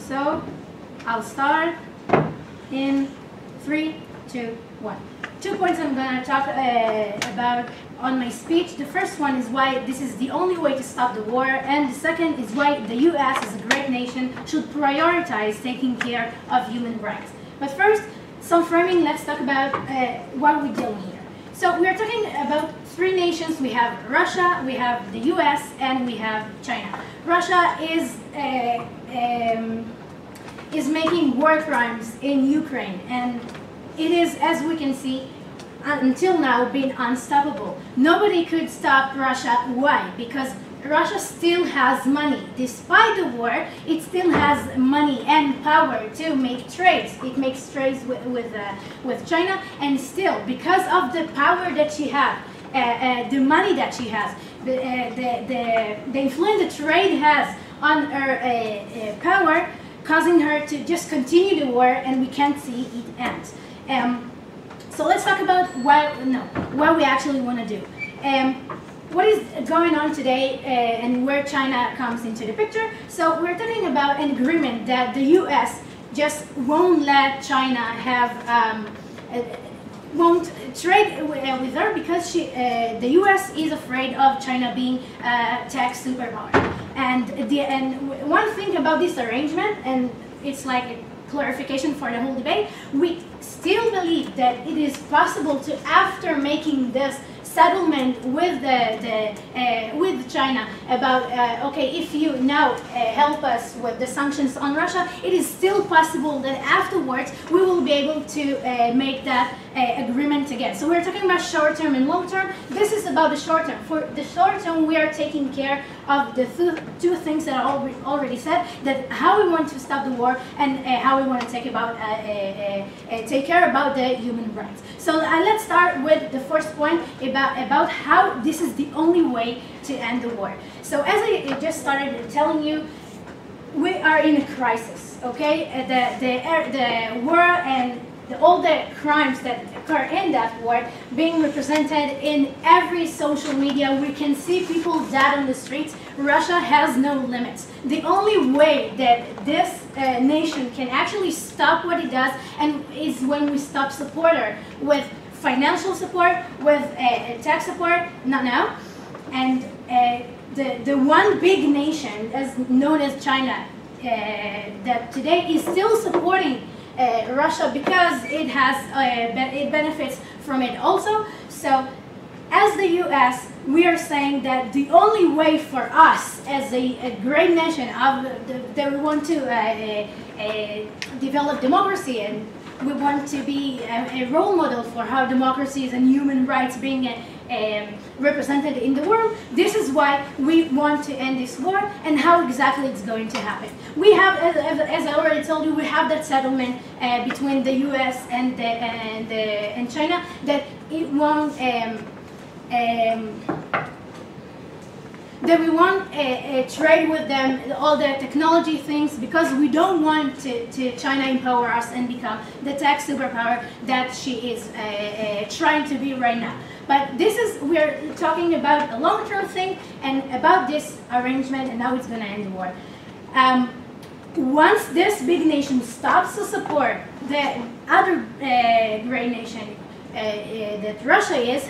So I'll start in 3, 2, 1. 2 points I'm going to talk about on my speech. The first one is why this is the only way to stop the war, and the second is why the US as a great nation should prioritize taking care of human rights. But first, some framing. Let's talk about what we're doing here. So we're talking about 3 nations. We have Russia, we have the US, and we have China. Russia is making war crimes in Ukraine, and it is, as we can see, until now been unstoppable. Nobody could stop Russia. Why? Because Russia still has money. Despite the war, it still has money and power to make trades. It makes trades with China, and still, because of the power that she has, the money that she has, the influence the trade has on her power, causing her to just continue the war, and we can't see it end. So let's talk about what we actually want to do. What is going on today and where China comes into the picture. So we're talking about an agreement that the US just won't let China have, won't trade with her because the US is afraid of China being a tech superpower. And one thing about this arrangement, and it's like a clarification for the whole debate, we still believe that it is possible to, after making this settlement with with China about okay, if you now help us with the sanctions on Russia, it is still possible that afterwards we will be able to make that agreement again. So we're talking about short term and long term. This is about the short term. For the short term, we are taking care of the two things that I already said, that how we want to stop the war and how we want to take care about the human rights. So let's start with the first point about how this is the only way to end the war. So as I just started telling you, we are in a crisis, okay? The war and all the crimes that occur in that war being represented in every social media. We can see people dead on the streets. Russia has no limits. The only way that this nation can actually stop what it does and is when we stop support her with financial support, with tech support, not now. And the one big nation, as known as China, that today is still supporting Russia because it has it benefits from it also. So as the US, we are saying that the only way for us as a great nation that we want to develop democracy, and we want to be a role model for how democracies and human rights being represented in the world. This is why we want to end this war, and how exactly it's going to happen. We have, as I already told you, we have that settlement between the US and China that it won't. That we want trade with them, all the technology things, because we don't want to China empower us and become the tech superpower that she is trying to be right now. But this is, we're talking about a long-term thing and about this arrangement, and now it's going to end the war. Once this big nation stops to support the other great nation that Russia is,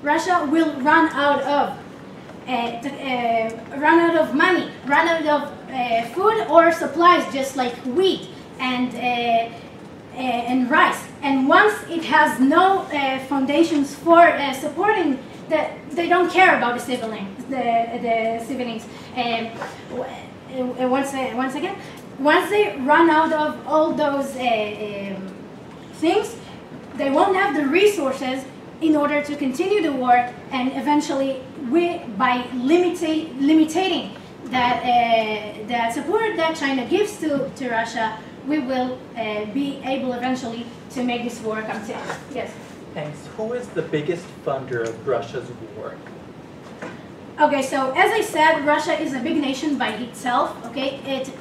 Russia will run out of money, run out of food or supplies, just like wheat and rice. And once it has no foundations for supporting that, they don't care about the civilians. Once again, once they run out of all those things, they won't have the resources in order to continue the war, and eventually, by limiting that support that China gives to Russia, we will be able eventually to make this war come to end. Yes? Thanks. Who is the biggest funder of Russia's war? Okay, so as I said, Russia is a big nation by itself, okay? It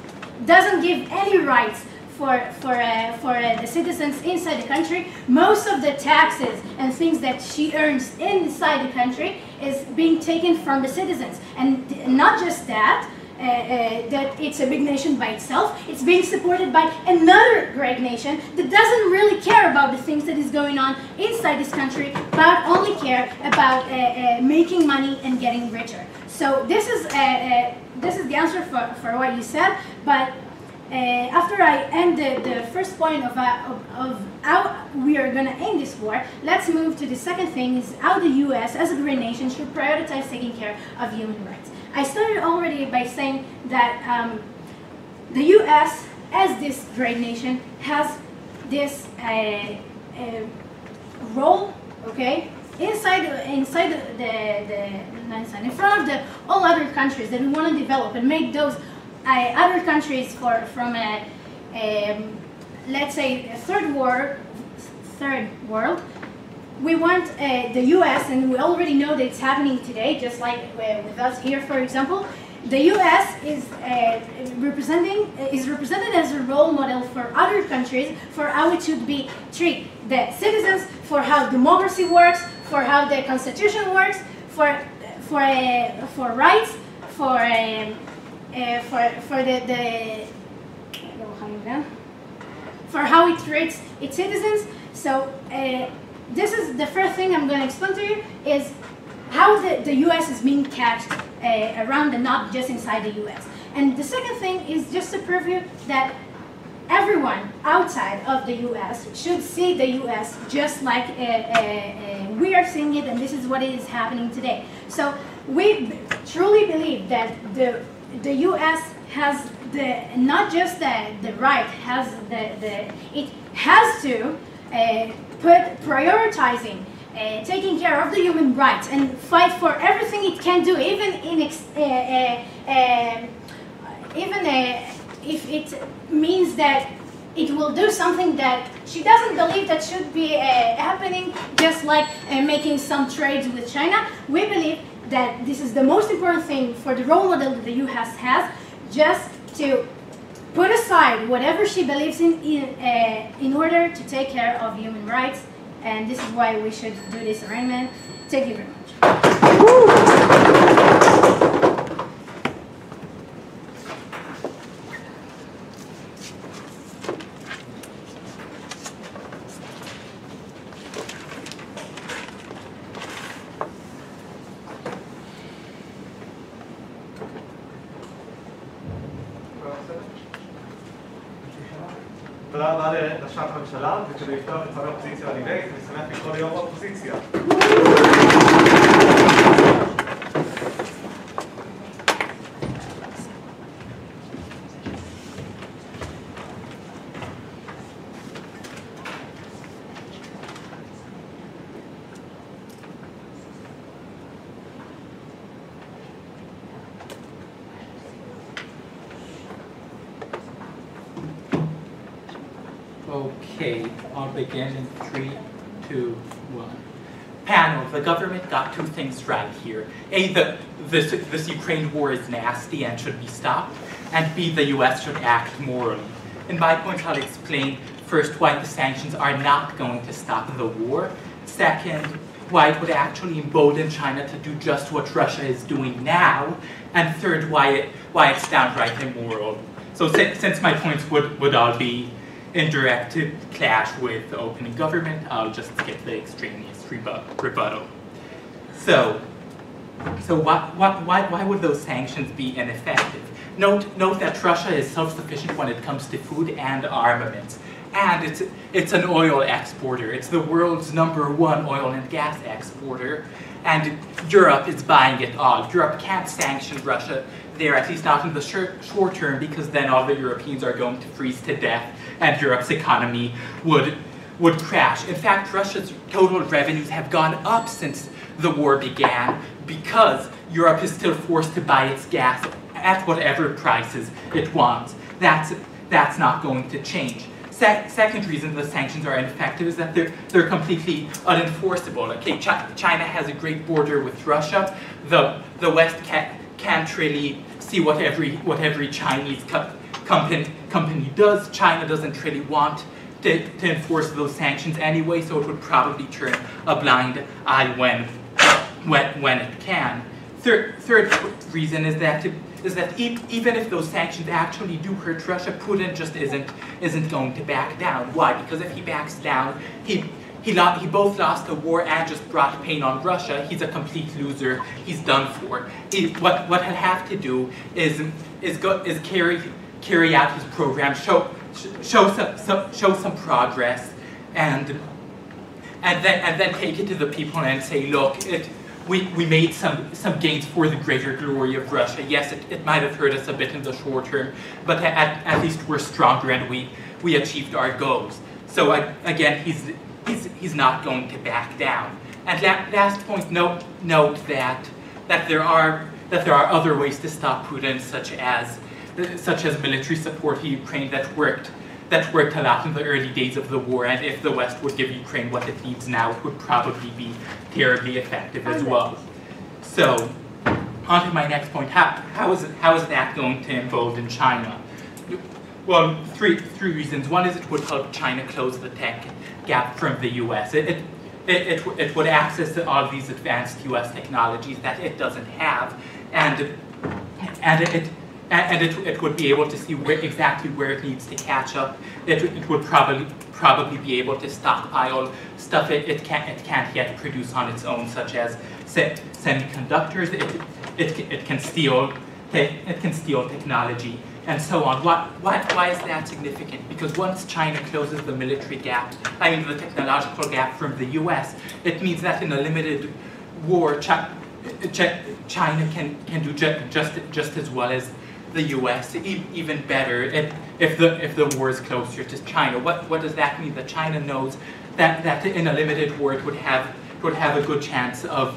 doesn't give any rights for the citizens inside the country. Most of the taxes and things that she earns inside the country is being taken from the citizens. And not just that, that it's a big nation by itself. It's being supported by another great nation that doesn't really care about the things that is going on inside this country, but only care about making money and getting richer. So this is the answer for what you said. But after I end the first point of how we are going to end this war, let's move to the second thing, is how the US as a great nation should prioritize taking care of human rights. I started already by saying that the US as this great nation has this role, okay, in front of all other countries that we want to develop and make those other countries from let's say a third world. We want the US, and we already know that it's happening today, just like with us here, for example. The US is represented as a role model for other countries for how it should be treat the citizens, for how democracy works, for how the constitution works, for rights, for how it treats its citizens. So this is the first thing I'm going to explain to you, is how the US is being catched around and not just inside the US. And the second thing is just to prove you that everyone outside of the US should see the US just like we are seeing it, and this is what is happening today. So we truly believe that the US has not just the right, it has to put prioritizing taking care of the human rights and fight for everything it can do, even if it means that it will do something that she doesn't believe that should be happening, just like making some trades with China. We believe that this is the most important thing for the role model that the US has, just to put aside whatever she believes in order to take care of human rights. And this is why we should do this arrangement. Thank you very much. תודה רבה לראשת הממשלה, וכדי לפתוח את צד האופוזיציה הדיבייט, אני שמח לקרוא ליו"ר האופוזיציה. Okay, I'll begin in 3, 2, 1. Panel, the government got two things right here. A, this Ukraine war is nasty and should be stopped. And B, the US should act morally. In my points, I'll explain first why the sanctions are not going to stop the war. Second, why it would actually embolden China to do just what Russia is doing now. And third, why it's downright immoral. So since my points would all be in direct clash with the opening government, I'll just skip the extraneous rebuttal. So why would those sanctions be ineffective? Note that Russia is self-sufficient when it comes to food and armaments, and it's an oil exporter. It's the world's #1 oil and gas exporter, and Europe is buying it all. Europe can't sanction Russia there, at least not in the short term, because then all the Europeans are going to freeze to death and Europe's economy would crash. In fact, Russia's total revenues have gone up since the war began because Europe is still forced to buy its gas at whatever prices it wants. That's not going to change. Second reason the sanctions are ineffective is that they're completely unenforceable. Okay, China has a great border with Russia. The West can't really see what every Chinese company does. China doesn't really want to enforce those sanctions anyway, so it would probably turn a blind eye when it can. Third reason is that is that even if those sanctions actually do hurt Russia, Putin just isn't going to back down. Why? Because if he backs down, he both lost the war and just brought pain on Russia. He's a complete loser. He's done for. What he'll have to do is carry out his program, show some progress, and then take it to the people and say, look, we made some gains for the greater glory of Russia. Yes, it might have hurt us a bit in the short term, but at least we're stronger and we achieved our goals. So again, he's not going to back down. And last point, note that there are other ways to stop Putin, such as military support to Ukraine that worked a lot in the early days of the war, and if the West would give Ukraine what it needs now, it would probably be terribly effective as well. So, on to my next point. How is that going to embolden China? Well, three reasons. One is it would help China close the tech gap from the US. It would access all of these advanced US technologies that it doesn't have, and it would be able to see exactly where it needs to catch up. It would probably be able to stockpile stuff it can't yet produce on its own, such as semiconductors. It can steal technology and so on. Why is that significant? Because once China closes the military gap, the technological gap from the US, it means that in a limited war, China can do just as well as the US, even better if the war is closer to China. What does that mean? That China knows that in a limited war it would have a good chance of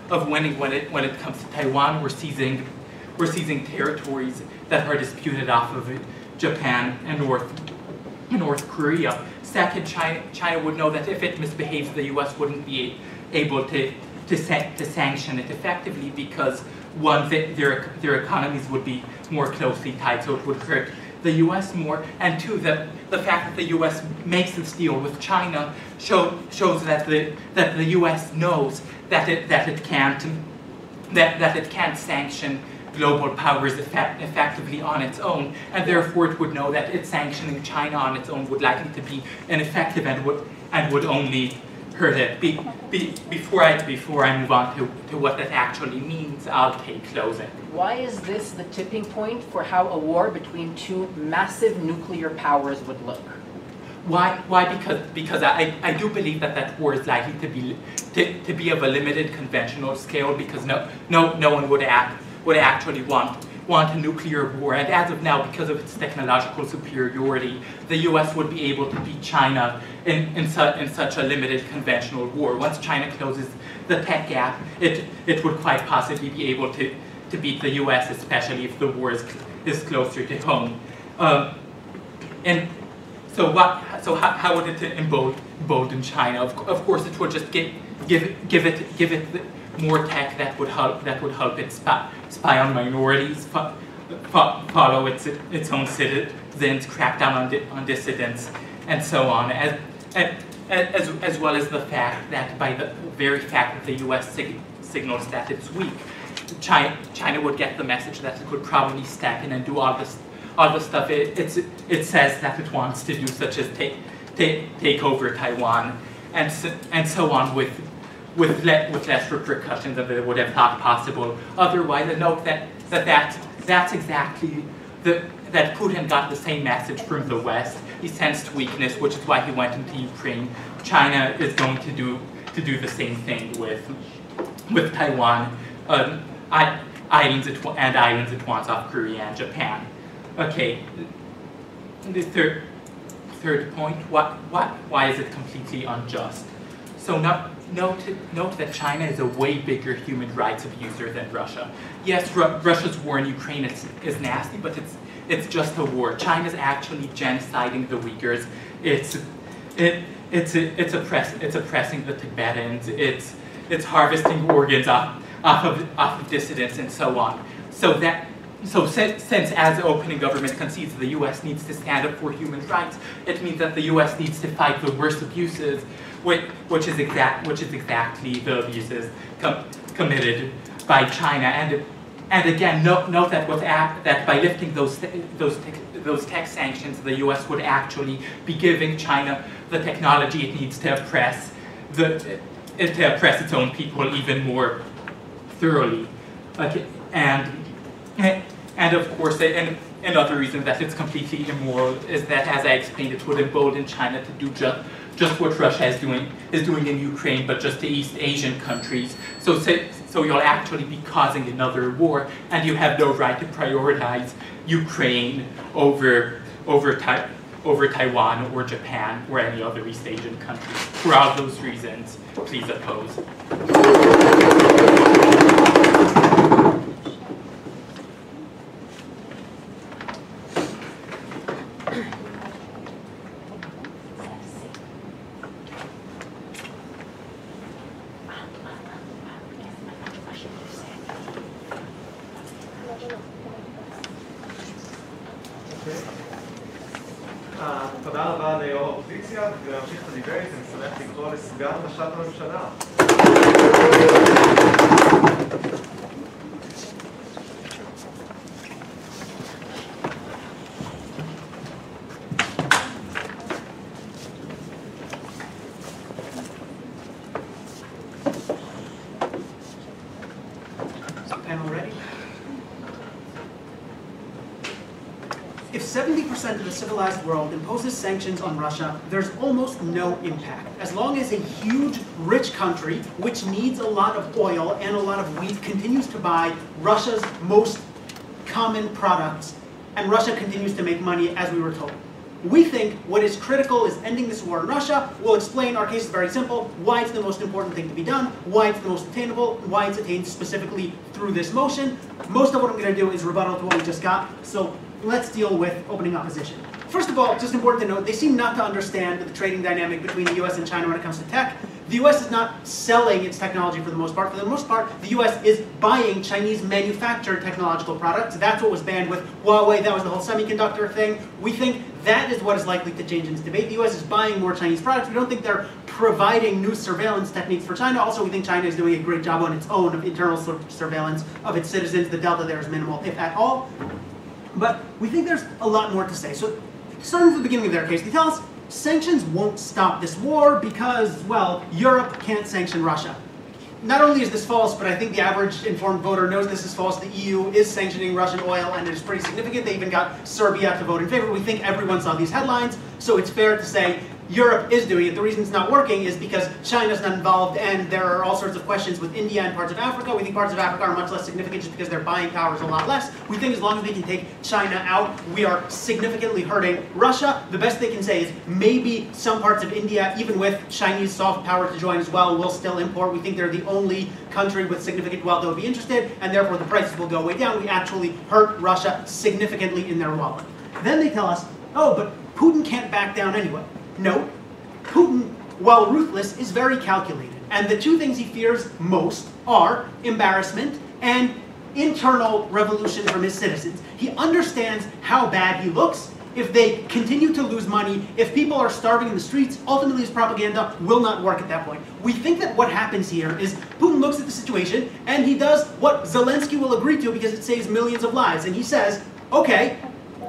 winning when it comes to Taiwan. We're seizing territories that are disputed off of Japan and North Korea. Second, China would know that if it misbehaves, the US wouldn't be able to sanction it effectively, because one, their economies would be more closely tied, so it would hurt the US more, and two, the fact that the US makes this deal with China shows that the US knows that it can't sanction global powers effectively on its own, and therefore it would know that it sanctioning China on its own would likely to be ineffective and would only hurt it. Before I move on to what that actually means, I'll take closing. Why is this the tipping point for how a war between two massive nuclear powers would look? Why? Because I do believe that war is likely to be of a limited conventional scale, because no one would actually want a nuclear war, and as of now, because of its technological superiority, the US would be able to beat China in such a limited conventional war. Once China closes the tech gap, it would quite possibly be able to beat the US, especially if the war is closer to home. And so how would it embolden China? Of course, it would just give it more tech that would help it spy on minorities, follow its own citizens, crack down on dissidents, and so on. As well as the fact that by the very fact that the US signals that it's weak, China would get the message that it could probably step in and do all the stuff it says that it wants to do, such as take over Taiwan, and so on, with less repercussions than they would have thought possible otherwise. And note that's exactly that Putin got the same message from the West. He sensed weakness, which is why he went into Ukraine. China is going to do the same thing with Taiwan, islands it wants off Korea and Japan. Okay, the third point, why is it completely unjust? So note that China is a way bigger human rights abuser than Russia. Yes, Russia's war in Ukraine is nasty, but it's just a war. China's actually genociding the Uyghurs. It's oppressing the Tibetans. It's harvesting organs off of dissidents and so on. So since as the opening government concedes the U.S. needs to stand up for human rights, it means that the U.S. needs to fight the worst abuses, which is exactly the abuses committed by China. And again, note that by lifting those tech sanctions, the U.S. would actually be giving China the technology it needs to oppress its own people even more thoroughly. Okay. And of course, another reason that it's completely immoral is that, as I explained, it would embolden China to do just what Russia is doing in Ukraine, but just to East Asian countries. So you'll actually be causing another war, and you have no right to prioritize Ukraine over Taiwan or Japan or any other East Asian country. For all those reasons, please oppose. תודה רבה ליו"ר האופוזיציה, וכדי להמשיך את הדיבייט, אני שמח לקרוא לסגן ראשת הממשלה. Panel ready? If 70% of the civilized world imposes sanctions on Russia, there's almost no impact. As long as a huge, rich country, which needs a lot of oil and a lot of wheat, continues to buy Russia's most common products, and Russia continues to make money, as we were told. We think what is critical is ending this war in Russia. We'll explain our case is very simple, why it's the most important thing to be done, why it's the most attainable, why it's attained specifically through this motion. Most of what I'm going to do is rebuttal to what we just got, so let's deal with opening opposition. First of all, just important to note, they seem not to understand the trading dynamic between the US and China when it comes to tech. The US is not selling its technology for the most part. For the most part, the US is buying Chinese manufactured technological products. That's what was banned with Huawei. That was the whole semiconductor thing. We think that is what is likely to change in this debate. The US is buying more Chinese products. We don't think they're providing new surveillance techniques for China. Also, we think China is doing a great job on its own of internal surveillance of its citizens. The delta there is minimal, if at all. But we think there's a lot more to say. So starting from the beginning of their case, they tell us sanctions won't stop this war because, well, Europe can't sanction Russia. Not only is this false, but I think the average informed voter knows this is false. The EU is sanctioning Russian oil, and it is pretty significant. They even got Serbia to vote in favor. We think everyone saw these headlines, so it's fair to say Europe is doing it. The reason it's not working is because China's not involved, and there are all sorts of questions with India and parts of Africa. We think parts of Africa are much less significant just because their buying power is a lot less. We think as long as we can take China out, we are significantly hurting Russia. The best they can say is maybe some parts of India, even with Chinese soft power to join as well, will still import. We think they're the only country with significant wealth that would be interested, and therefore the prices will go way down. We actually hurt Russia significantly in their wallet. Then they tell us, oh, but Putin can't back down anyway. No, Putin, while ruthless, is very calculated. And the two things he fears most are embarrassment and internal revolution from his citizens. He understands how bad he looks. If they continue to lose money, if people are starving in the streets, ultimately his propaganda will not work at that point. We think that what happens here is Putin looks at the situation and he does what Zelensky will agree to because it saves millions of lives. And he says, okay,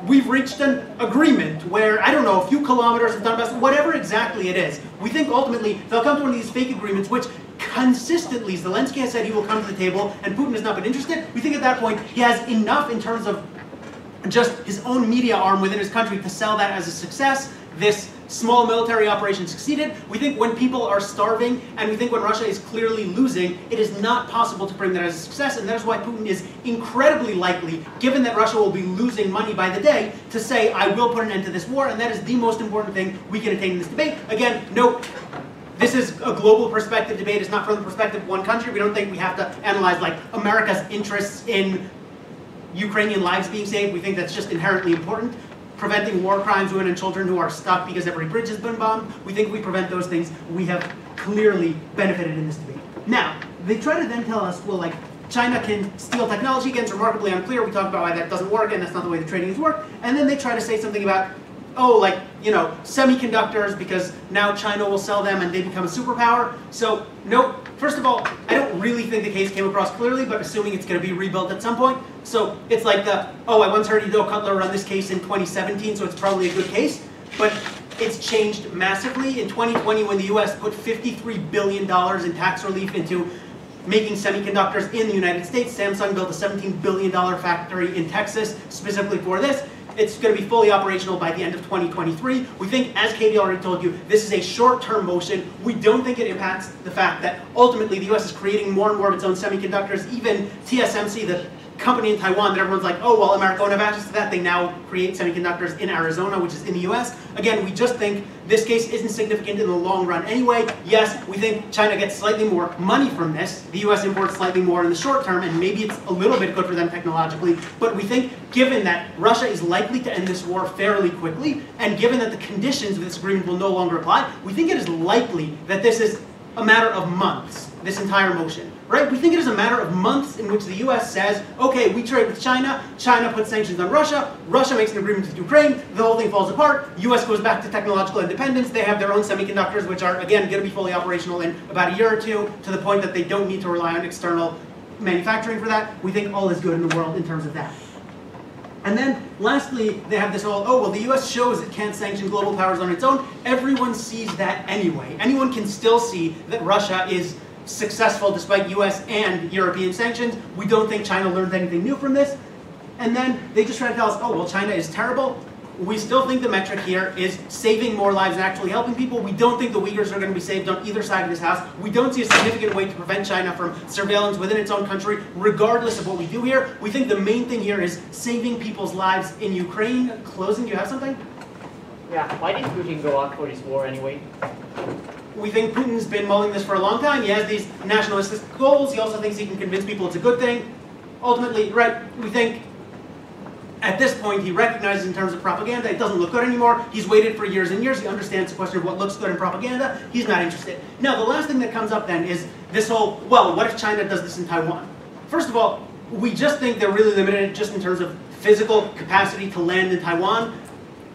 we've reached an agreement where, I don't know, a few kilometers of Donbass, whatever exactly it is. We think ultimately they'll come to one of these fake agreements, which consistently Zelensky has said he will come to the table, and Putin has not been interested. We think at that point he has enough in terms of just his own media arm within his country to sell that as a success. This small military operation succeeded. We think when people are starving, and we think when Russia is clearly losing, it is not possible to bring that as a success, and that is why Putin is incredibly likely, given that Russia will be losing money by the day, to say, I will put an end to this war, and that is the most important thing we can attain in this debate. Again, note, this is a global perspective debate. It's not from the perspective of one country. We don't think we have to analyze like America's interests in Ukrainian lives being saved. We think that's just inherently important. Preventing war crimes, women and children who are stuck because every bridge has been bombed. We think if we prevent those things, we have clearly benefited in this debate. Now, they try to then tell us, well, like, China can steal technology. Again, it's remarkably unclear. We talked about why that doesn't work, and that's not the way the trading has worked. And then they try to say something about oh, like, you know, semiconductors because now China will sell them and they become a superpower. So, nope. First of all, I don't really think the case came across clearly, but assuming it's going to be rebuilt at some point. So it's like the, oh, I once heard Cotler run this case in 2017, so it's probably a good case. But it's changed massively. In 2020, when the US put $53 billion in tax relief into making semiconductors in the United States, Samsung built a $17 billion factory in Texas specifically for this. It's going to be fully operational by the end of 2023. We think, as Katie already told you, this is a short-term motion. We don't think it impacts the fact that ultimately the US is creating more and more of its own semiconductors. Even TSMC, the company in Taiwan that everyone's like, oh, well, America won't have access to that. They now create semiconductors in Arizona, which is in the US. Again, we just think this case isn't significant in the long run anyway. Yes, we think China gets slightly more money from this. The US imports slightly more in the short term, and maybe it's a little bit good for them technologically. But we think, given that Russia is likely to end this war fairly quickly, and given that the conditions of this agreement will no longer apply, we think it is likely that this is a matter of months, this entire motion. Right? We think it is a matter of months in which the US says, okay, we trade with China, China puts sanctions on Russia, Russia makes an agreement with Ukraine, the whole thing falls apart, US goes back to technological independence, they have their own semiconductors, which are, again, going to be fully operational in about a year or two, to the point that they don't need to rely on external manufacturing for that. We think all is good in the world in terms of that. And then, lastly, they have this whole, oh, well, the US shows it can't sanction global powers on its own. Everyone sees that anyway. Anyone can still see that Russia is successful despite US and European sanctions. We don't think China learned anything new from this. And then they just try to tell us, oh, well, China is terrible. We still think the metric here is saving more lives and actually helping people. We don't think the Uyghurs are going to be saved on either side of this house. We don't see a significant way to prevent China from surveillance within its own country, regardless of what we do here. We think the main thing here is saving people's lives in Ukraine. Closing, do you have something? Yeah, why did Putin go out for this war anyway? We think Putin's been mulling this for a long time. He has these nationalistic goals. He also thinks he can convince people it's a good thing. Ultimately, right, we think at this point he recognizes in terms of propaganda it doesn't look good anymore. He's waited for years and years. He understands the question of what looks good in propaganda. He's not interested. Now, the last thing that comes up then is this whole, well, what if China does this in Taiwan? First of all, we just think they're really limited just in terms of physical capacity to land in Taiwan.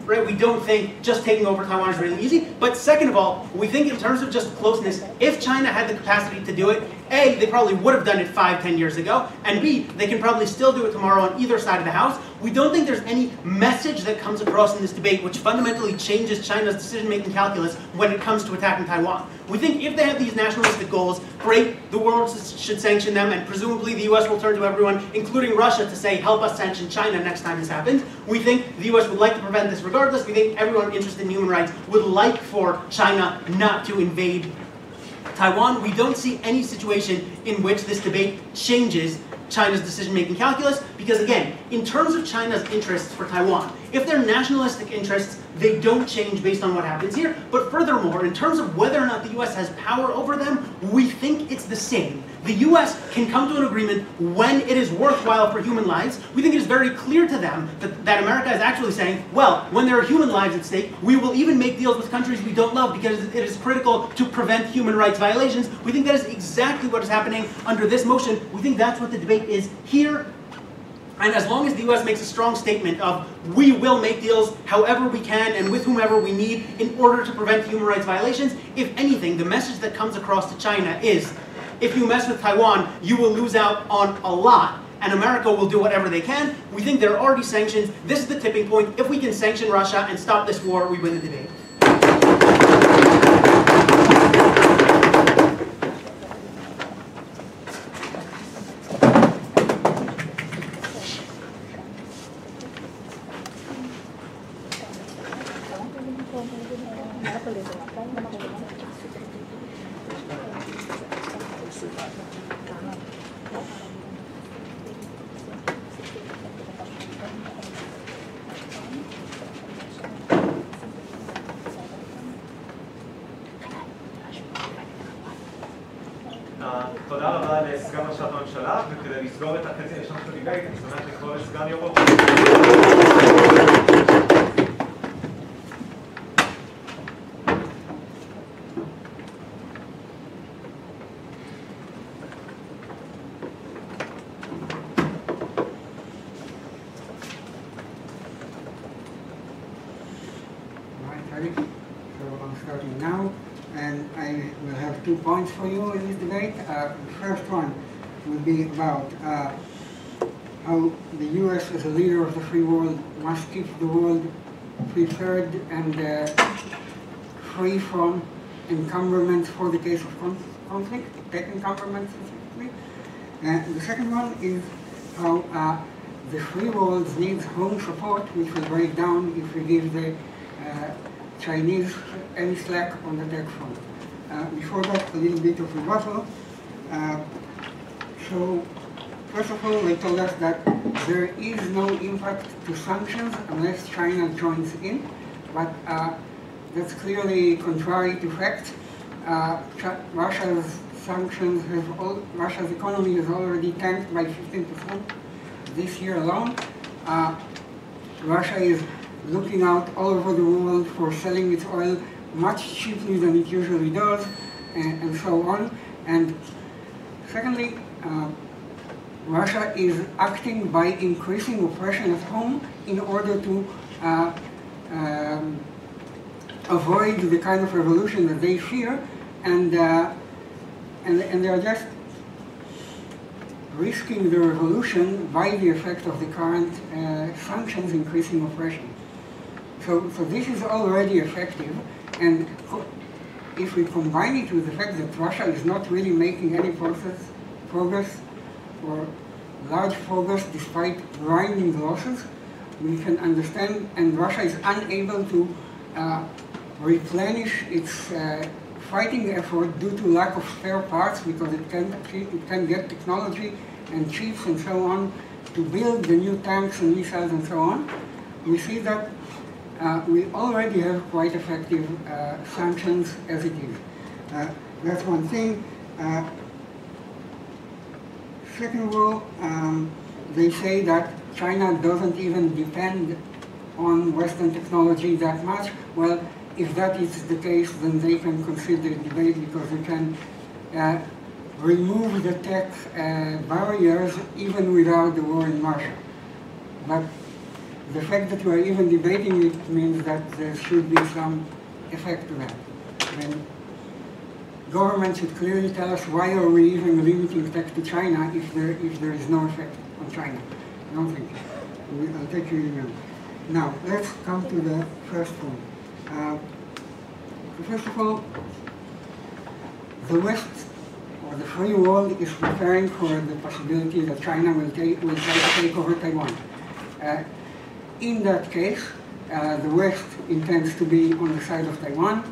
Right? We don't think just taking over Taiwan is really easy. But second of all, we think in terms of just closeness, if China had the capacity to do it, A, they probably would have done it 5-10 years ago, and B, they can probably still do it tomorrow on either side of the house. We don't think there's any message that comes across in this debate which fundamentally changes China's decision-making calculus when it comes to attacking Taiwan. We think if they have these nationalistic goals, great, the world should sanction them, and presumably the US will turn to everyone, including Russia, to say, help us sanction China next time this happens. We think the US would like to prevent this regardless. We think everyone interested in human rights would like for China not to invade Taiwan. We don't see any situation in which this debate changes China's decision-making calculus, because again, in terms of China's interests for Taiwan, if they're nationalistic interests, they don't change based on what happens here. But furthermore, in terms of whether or not the US has power over them, we think it's the same. The US can come to an agreement when it is worthwhile for human lives. We think it is very clear to them that America is actually saying, well, when there are human lives at stake, we will even make deals with countries we don't love because it is critical to prevent human rights violations. We think that is exactly what is happening under this motion. We think that's what the debate is here. And as long as the US makes a strong statement of, we will make deals however we can and with whomever we need in order to prevent human rights violations, if anything, the message that comes across to China is, if you mess with Taiwan, you will lose out on a lot, and America will do whatever they can. We think there are already sanctions. This is the tipping point. If we can sanction Russia and stop this war, we win the debate. תודה רבה לסגן ראשת הממשלה, וכדי לסגור את החצי הראשון של הדיבייט, אני שמח לקרוא לסגן יו"ר. Ready? So I'm starting now, and I will have 2 points for you in this debate. The first one will be about how the US as a leader of the free world must keep the world prepared and free from encumberments for the case of conflict, tech encumberments specifically. The second one is how the free world needs home support, which will break down if we give the Chinese any slack on the tech front. Before that, a little bit of rebuttal. So, first of all, they told us that there is no impact to sanctions unless China joins in, but that's clearly contrary to fact. Russia's sanctions Russia's economy has already tanked by 15% this year alone. Russia is looking out all over the world for selling its oil much cheaply than it usually does, and so on. And secondly, Russia is acting by increasing oppression at home in order to avoid the kind of revolution that they fear, and they are just risking the revolution by the effect of the current sanctions increasing oppression. So this is already effective, and if we combine it with the fact that Russia is not really making any progress or large progress despite grinding losses, we can understand, and Russia is unable to replenish its fighting effort due to lack of spare parts because it can get technology and chips and so on to build the new tanks and missiles and so on. We see that we already have quite effective sanctions as it is. That's one thing. Second of all, they say that China doesn't even depend on Western technology that much. Well, if that is the case, then they can consider debate because we can remove the tech barriers even without the war in Russia. But the fact that we are even debating it means that there should be some effect to that. And government should clearly tell us why are we even limiting tech to China if there is no effect on China. I don't think. I'll take your email. Now, let's come to the first point. First of all, the West, or the free world, is preparing for the possibility that China will try to take over Taiwan. In that case, the West intends to be on the side of Taiwan,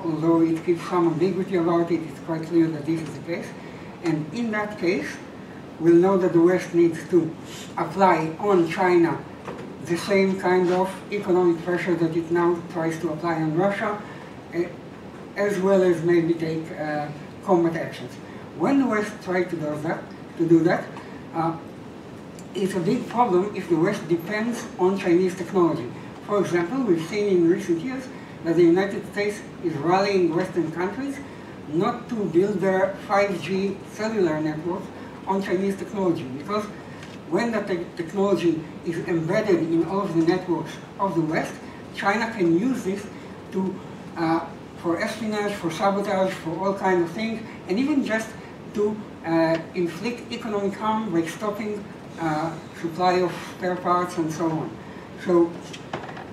although it keeps some ambiguity about it, it's quite clear that this is the case. And in that case, we'll know that the West needs to apply on China the same kind of economic pressure that it now tries to apply on Russia, as well as maybe take combat actions. When the West tries to do that, it's a big problem if the West depends on Chinese technology. For example, we've seen in recent years that the United States is rallying Western countries not to build their 5G cellular networks on Chinese technology, because when that technology is embedded in all of the networks of the West, China can use this to for espionage, for sabotage, for all kinds of things, and even just to inflict economic harm by stopping supply of spare parts and so on. So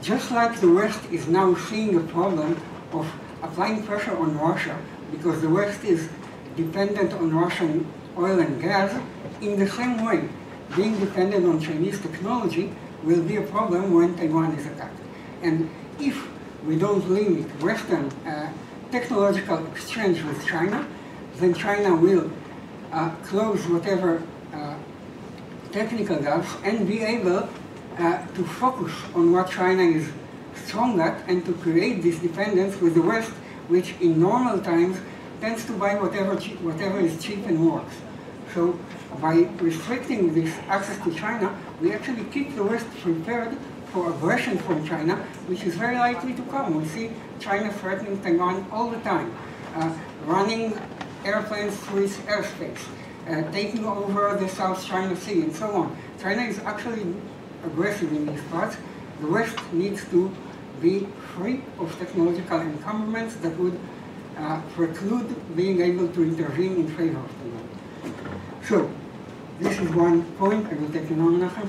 just like the West is now seeing a problem of applying pressure on Russia because the West is dependent on Russian oil and gas, in the same way, being dependent on Chinese technology will be a problem when Taiwan is attacked. And if we don't limit Western technological exchange with China, then China will close whatever technical gaps and be able to focus on what China is strong at and to create this dependence with the West, which in normal times tends to buy whatever is cheap and works. So by restricting this access to China, we actually keep the West prepared for aggression from China, which is very likely to come. We see China threatening Taiwan all the time, running airplanes through its airspace, taking over the South China Sea, and so on. China is actually aggressive in these parts. The West needs to be free of technological encumbrance that would preclude being able to intervene in favor of the world. So, this is one point. I will take you now, Menachem.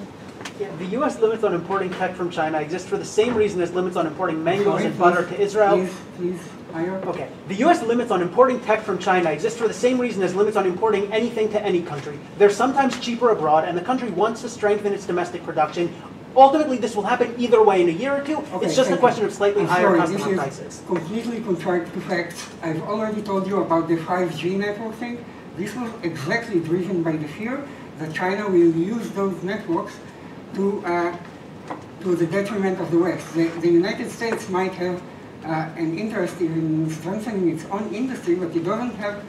Yeah, the U.S. limits on importing tech from China exist for the same reason as limits on importing mangoes and butter to Israel. Please, Ayal. Okay. The U.S. limits on importing tech from China exist for the same reason as limits on importing anything to any country. They're sometimes cheaper abroad, and the country wants to strengthen its domestic production. Ultimately, this will happen either way in a year or two. Okay, it's just a question of slightly higher customer prices. This is completely contrary to facts. I've already told you about the 5G network thing. This was exactly driven by the fear that China will use those networks to the detriment of the West. The United States might have an interest in strengthening its own industry, but it doesn't have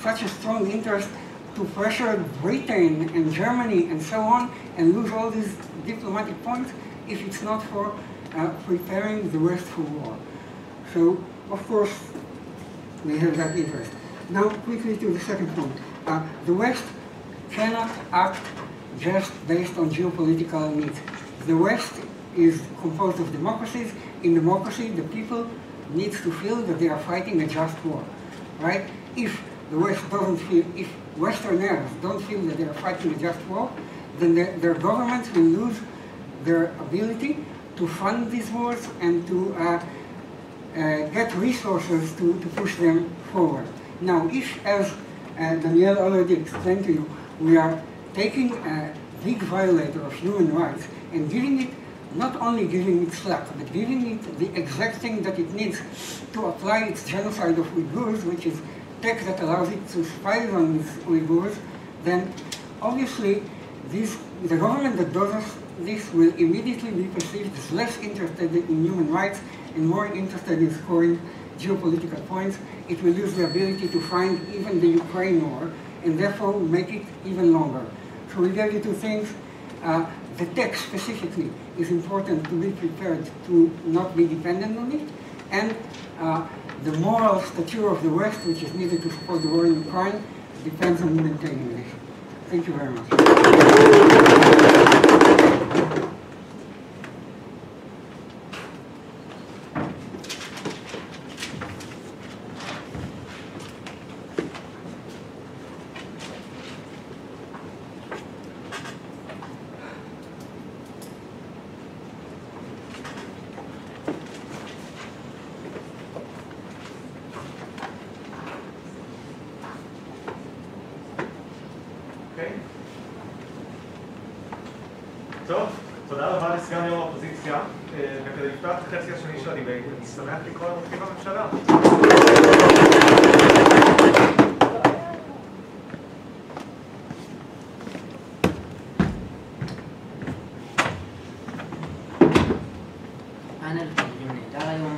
such a strong interest to pressure Britain and Germany and so on and lose all these diplomatic points if it's not for preparing the West for war. So, of course, we have that interest. Now, quickly to the second point. The West cannot act just based on geopolitical needs. The West is composed of democracies. In democracy, the people need to feel that they are fighting a just war, right? If the West doesn't feel, if Westerners don't feel that they are fighting a just war, then their governments will lose their ability to fund these wars and to get resources to push them forward. Now, if, as Daniel already explained to you, we are taking a big violator of human rights and giving it, not only giving it slack, but giving it the exact thing that it needs to apply its genocide of Uyghurs, which is tech that allows it to spy on these Uyghurs, then obviously the government that does this will immediately be perceived as less interested in human rights and more interested in scoring geopolitical points. It will lose the ability to find even the Ukraine war, and therefore will make it even longer. So we gave you two things. The tech specifically is important to be prepared to not be dependent on it, and the moral stature of the West, which is needed to support the war in Ukraine, depends on maintaining this. Thank you very much. טוב, תודה רבה לסגן יו"ר האופוזיציה, וכדי לפתוח את החצי השני של הדיבייט, אני שמח לקרוא למרכיב הממשלה. פאנל, דיון נהדר היום.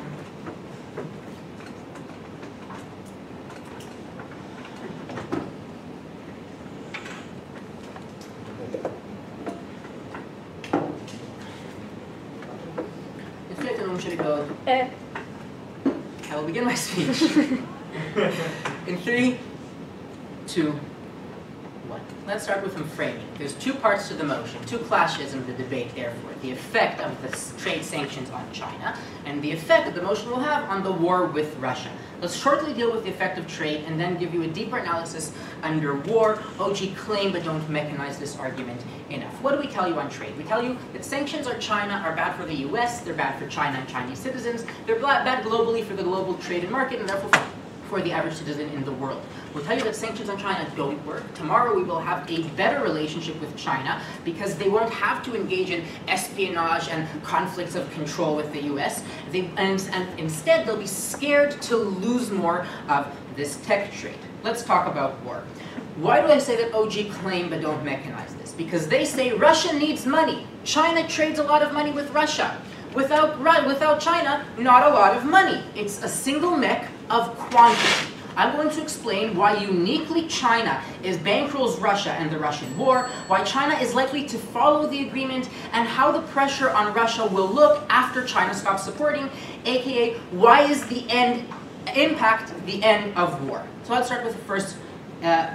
I will begin my speech. In 3, 2, 1. Let's start with some framing. There's two parts to the motion, two clashes in the debate, therefore. The effect of the trade sanctions on China and the effect that the motion will have on the war with Russia. Let's shortly deal with the effect of trade and then give you a deeper analysis under war. OG claim but don't mechanize this argument enough. What do we tell you on trade? We tell you that sanctions on China are bad for the US, they're bad for China and Chinese citizens, they're bad globally for the global trade and market, and therefore for the average citizen in the world. We'll tell you that sanctions on China don't work. Tomorrow we will have a better relationship with China because they won't have to engage in espionage and conflicts of control with the US. And instead they'll be scared to lose more of this tech trade. Let's talk about war. Why do I say that OG claim but don't mechanize this? Because they say Russia needs money. China trades a lot of money with Russia. Without China, not a lot of money. It's a single mech of quantity. I'm going to explain why uniquely China bankrolls Russia and the Russian war, why China is likely to follow the agreement, and how the pressure on Russia will look after China stops supporting, aka why is the impact the end of war. So let's start with the first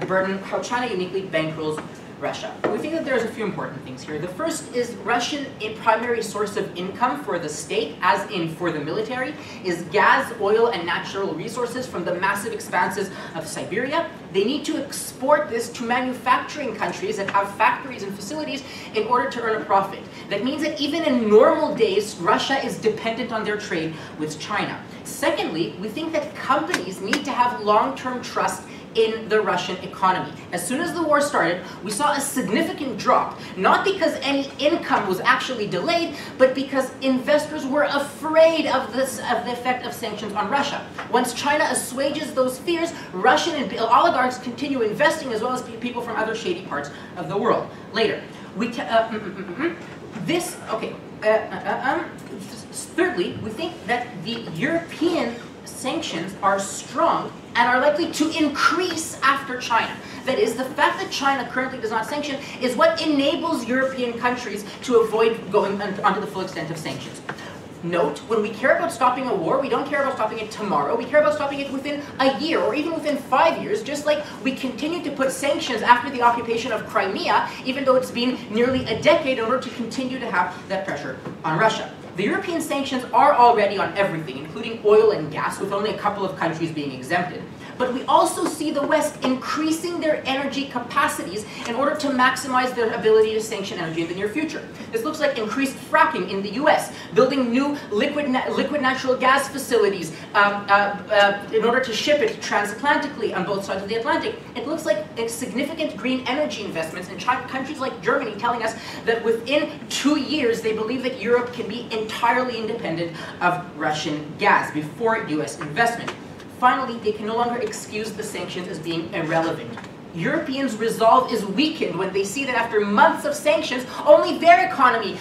burden, how China uniquely bankrolls Russia. We think that there's a few important things here. The first is Russian primary source of income for the state, as in for the military, is gas, oil, and natural resources from the massive expanses of Siberia. They need to export this to manufacturing countries that have factories and facilities in order to earn a profit. That means that even in normal days, Russia is dependent on their trade with China. Secondly, we think that companies need to have long-term trust in the Russian economy. As soon as the war started, we saw a significant drop, not because any income was actually delayed, but because investors were afraid of the effect of sanctions on Russia. Once China assuages those fears, Russian oligarchs continue investing, as well as people from other shady parts of the world. Later, thirdly, we think that the European sanctions are strong and are likely to increase after China. That is, the fact that China currently does not sanction is what enables European countries to avoid going onto the full extent of sanctions. Note, when we care about stopping a war, we don't care about stopping it tomorrow. We care about stopping it within a year or even within 5 years, just like we continue to put sanctions after the occupation of Crimea, even though it's been nearly a decade, in order to continue to have that pressure on Russia. The European sanctions are already on everything, including oil and gas, with only a couple of countries being exempted. But we also see the West increasing their energy capacities in order to maximize their ability to sanction energy in the near future. This looks like increased fracking in the US, building new liquid natural gas facilities in order to ship it transatlantically on both sides of the Atlantic. It looks like significant green energy investments in countries like Germany telling us that within 2 years they believe that Europe can be entirely independent of Russian gas before US investment. Finally, they can no longer excuse the sanctions as being irrelevant. Europeans' resolve is weakened when they see that after months of sanctions, only their economy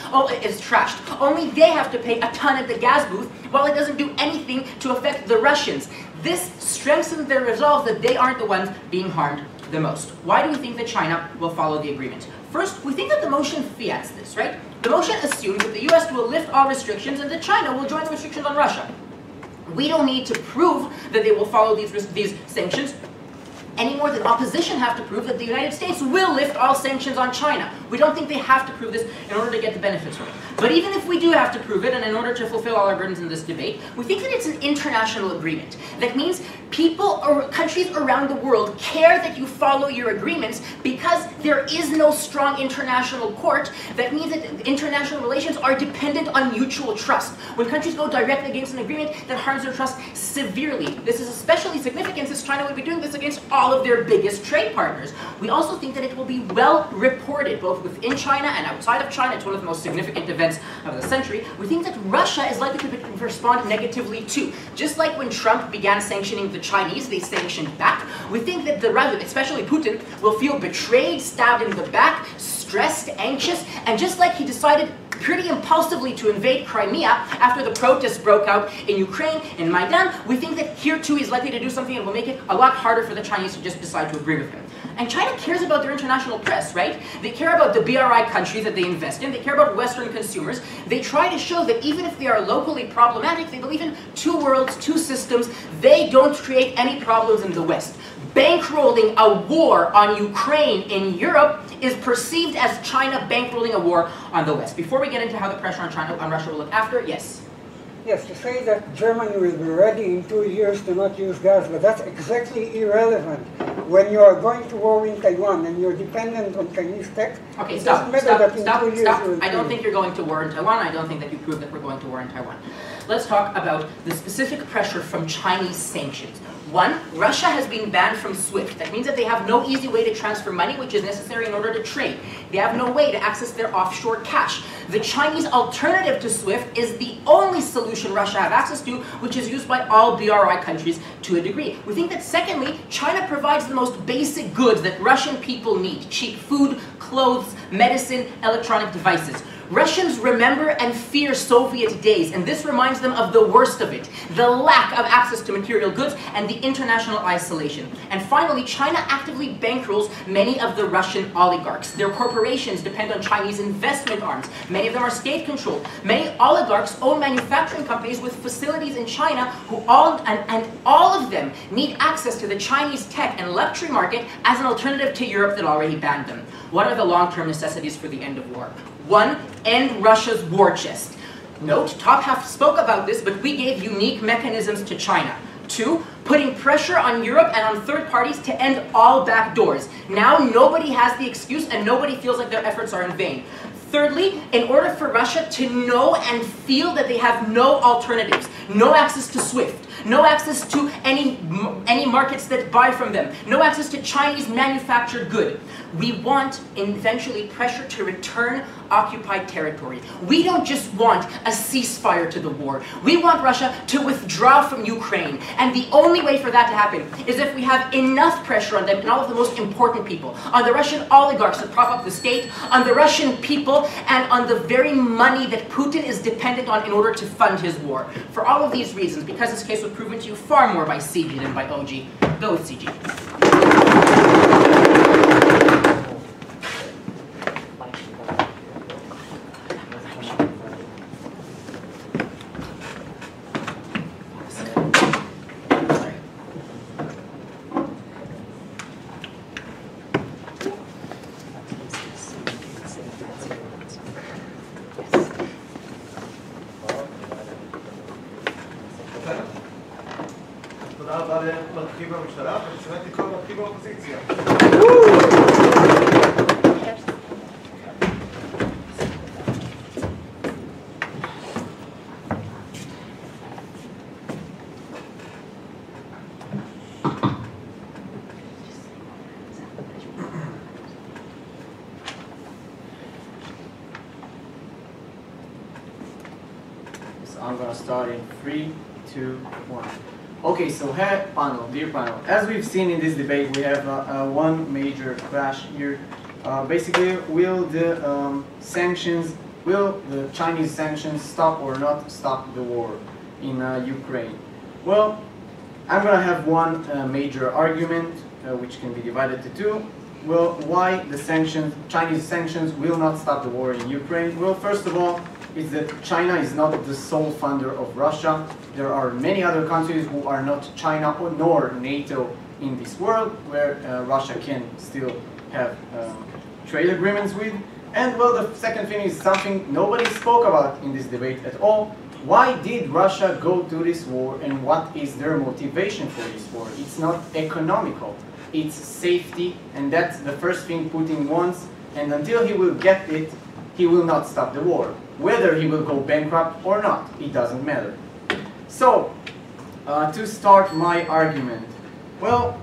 is trashed. Only they have to pay a ton at the gas booth, while it doesn't do anything to affect the Russians. This strengthens their resolve that they aren't the ones being harmed the most. Why do we think that China will follow the agreement? First, we think that the motion fiats this, right? The motion assumes that the US will lift all restrictions and that China will join the restrictions on Russia. We don't need to prove that they will follow these sanctions any more than opposition have to prove that the United States will lift all sanctions on China. We don't think they have to prove this in order to get the benefits from it. But even if we do have to prove it, and in order to fulfill all our burdens in this debate, we think that it's an international agreement. That means people or countries around the world care that you follow your agreements because there is no strong international court. That means that international relations are dependent on mutual trust. When countries go direct against an agreement, that harms their trust severely. This is especially significant since China would be doing this against all of their biggest trade partners. We also think that it will be well reported, both within China and outside of China. It's one of the most significant events of the century. We think that Russia is likely to respond negatively too. Just like when Trump began sanctioning the Chinese, they sanctioned back. We think that the Russians, especially Putin, will feel betrayed, stabbed in the back, stressed, anxious, and just like he decided pretty impulsively to invade Crimea after the protests broke out in Ukraine, in Maidan, we think that here too he's likely to do something that will make it a lot harder for the Chinese to just decide to agree with him. And China cares about their international press, right? They care about the BRI countries that they invest in. They care about Western consumers. They try to show that even if they are locally problematic, they believe in two worlds, two systems. They don't create any problems in the West. Bankrolling a war on Ukraine in Europe is perceived as China bankrolling a war on the West. Before we get into how the pressure on Russia will look after, yes? Yes, to say that Germany will be ready in 2 years to not use gas, but that's exactly irrelevant. When you are going to war in Taiwan and you're dependent on Chinese tech, okay, it stop. I don't think you're going to war in Taiwan. I don't think that you proved that we're going to war in Taiwan. Let's talk about the specific pressure from Chinese sanctions. One, Russia has been banned from SWIFT. That means that they have no easy way to transfer money, which is necessary in order to trade. They have no way to access their offshore cash. The Chinese alternative to SWIFT is the only solution Russia has access to, which is used by all BRI countries to a degree. We think that secondly, China provides the most basic goods that Russian people need: cheap food, clothes, medicine, electronic devices. Russians remember and fear Soviet days, and this reminds them of the worst of it: the lack of access to material goods and the international isolation. And finally, China actively bankrolls many of the Russian oligarchs. Their corporations depend on Chinese investment arms. Many of them are state-controlled. Many oligarchs own manufacturing companies with facilities in China, and all of them need access to the Chinese tech and luxury market as an alternative to Europe that already banned them. What are the long-term necessities for the end of war? 1, end Russia's war chest. Note, top half spoke about this, but we gave unique mechanisms to China. 2, putting pressure on Europe and on third parties to end all back doors. Now nobody has the excuse and nobody feels like their efforts are in vain. Thirdly, in order for Russia to know and feel that they have no alternatives, no access to SWIFT, no access to any markets that buy from them, no access to Chinese manufactured good. We want, eventually, pressure to return occupied territory. We don't just want a ceasefire to the war. We want Russia to withdraw from Ukraine. And the only way for that to happen is if we have enough pressure on them and all of the most important people, on the Russian oligarchs that prop up the state, on the Russian people, and on the very money that Putin is dependent on in order to fund his war. For all of these reasons, because this case was proven to you far more by CG than by OG, go with CG. תודה רבה למרכיב הממשלה, ושמעת לקרוא למרכיב האופוזיציה. I'm going to start in 3, 2, 1. Okay, so panel, dear panel, as we've seen in this debate, we have one major clash here. Basically, will the Chinese sanctions stop or not stop the war in Ukraine? Well, I'm going to have one major argument, which can be divided to two. Well, why the Chinese sanctions will not stop the war in Ukraine? Well, first of all, is that China is not the sole funder of Russia. There are many other countries who are not China nor NATO in this world, where Russia can still have trade agreements with. And well, the second thing is something nobody spoke about in this debate at all. Why did Russia go to this war, and what is their motivation for this war? It's not economical, it's safety, and that's the first thing Putin wants. And until he will get it, he will not stop the war. Whether he will go bankrupt or not, it doesn't matter. So, to start my argument, well,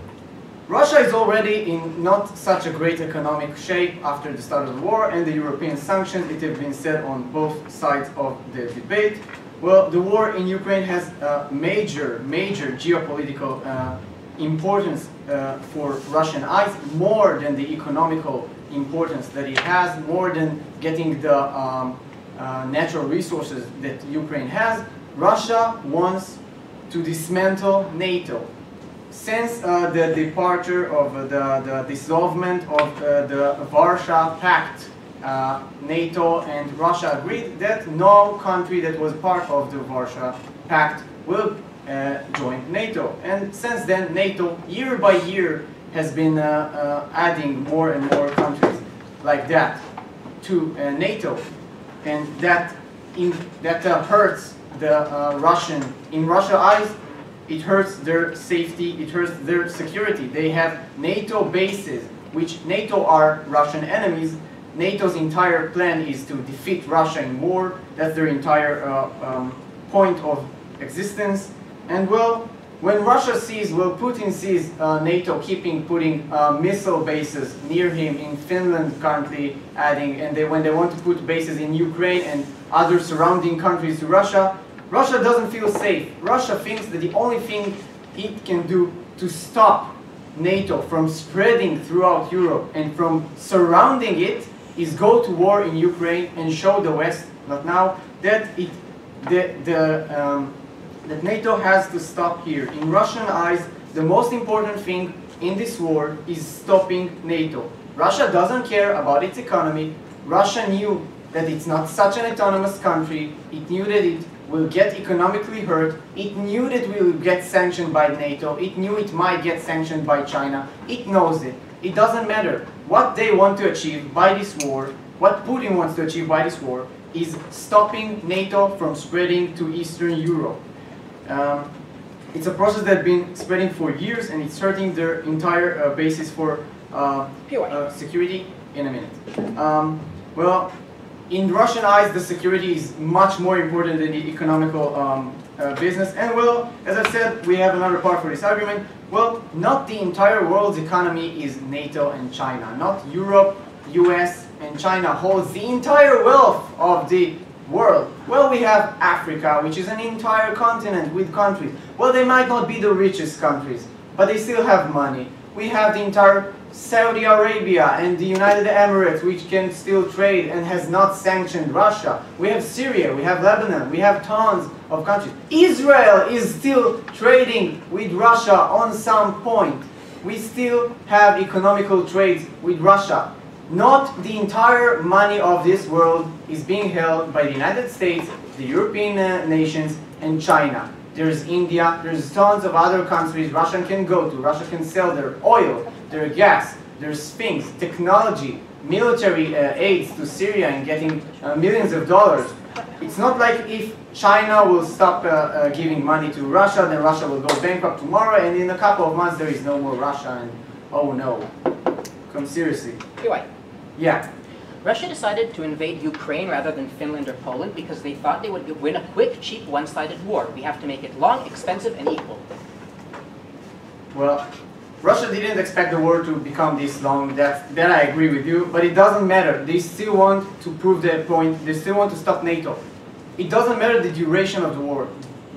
Russia is already in not such a great economic shape after the start of the war, and the European sanctions, it has been said on both sides of the debate. Well, the war in Ukraine has major geopolitical importance for Russian eyes, more than the economical importance that it has, more than getting the natural resources that Ukraine has. Russia wants to dismantle NATO. Since the departure of the dissolvement of the Warsaw Pact, NATO and Russia agreed that no country that was part of the Warsaw Pact will join NATO. And since then, NATO, year by year, has been adding more and more countries like that to NATO. And that hurts the in Russia's eyes, it hurts their safety, it hurts their security. They have NATO bases, which NATO are Russian enemies. NATO's entire plan is to defeat Russia in war. That's their entire point of existence. And well, when Russia sees, well, Putin sees NATO putting missile bases near him in Finland currently adding, and when they want to put bases in Ukraine and other surrounding countries to Russia, Russia doesn't feel safe. Russia thinks that the only thing it can do to stop NATO from spreading throughout Europe and from surrounding it is go to war in Ukraine and show the West, not now, that that NATO has to stop here. In Russian eyes, the most important thing in this war is stopping NATO. Russia doesn't care about its economy. Russia knew that it's not such an autonomous country. It knew that it will get economically hurt. It knew that we will get sanctioned by NATO. It knew it might get sanctioned by China. It knows it. It doesn't matter. What they want to achieve by this war, what Putin wants to achieve by this war, is stopping NATO from spreading to Eastern Europe. It's a process that's been spreading for years, and it's hurting their entire basis for security. In a minute. Well, in Russian eyes, the security is much more important than the economical business. And well, as I said, we have another part for this argument. Well, not the entire world's economy is NATO and China. Not Europe, US, and China holds the entire wealth of the world. Well, we have Africa, which is an entire continent with countries. Well, they might not be the richest countries, but they still have money. We have the entire Saudi Arabia and the United Emirates, which can still trade and has not sanctioned Russia. We have Syria, we have Lebanon, we have tons of countries. Israel is still trading with Russia on some point. We still have economical trades with Russia. Not the entire money of this world is being held by the United States, the European nations, and China. There's India, there's tons of other countries Russia can go to. Russia can sell their oil, their gas, their things, technology, military aids to Syria and getting millions of dollars. It's not like if China will stop giving money to Russia, then Russia will go bankrupt tomorrow, and in a couple of months there is no more Russia, and oh no. Come seriously. Anyway. Yeah. Russia decided to invade Ukraine rather than Finland or Poland because they thought they would win a quick, cheap, one-sided war. We have to make it long, expensive, and equal. Well, Russia didn't expect the war to become this long, that I agree with you, but it doesn't matter. They still want to prove their point, they still want to stop NATO. It doesn't matter the duration of the war.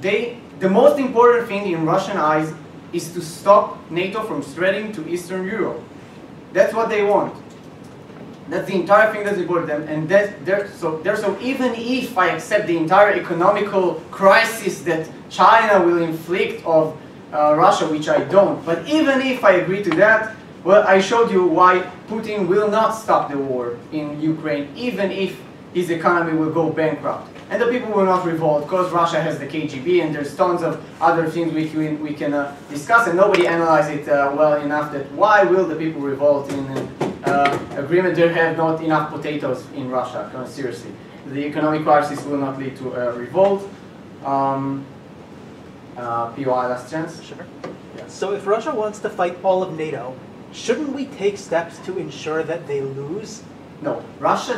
The most important thing in Russian eyes is to stop NATO from spreading to Eastern Europe. That's what they want. That's the entire thing that's important. And so even if I accept the entire economical crisis that China will inflict of Russia, which I don't, but even if I agree to that, well, I showed you why Putin will not stop the war in Ukraine, even if his economy will go bankrupt. And the people will not revolt, because Russia has the KGB, and there's tons of other things we can discuss, and nobody analyzed it well enough that why will the people revolt in agreement? There have not enough potatoes in Russia, seriously. The economic crisis will not lead to a revolt. POI, last chance? Sure. Yeah. So if Russia wants to fight all of NATO, shouldn't we take steps to ensure that they lose? No, Russia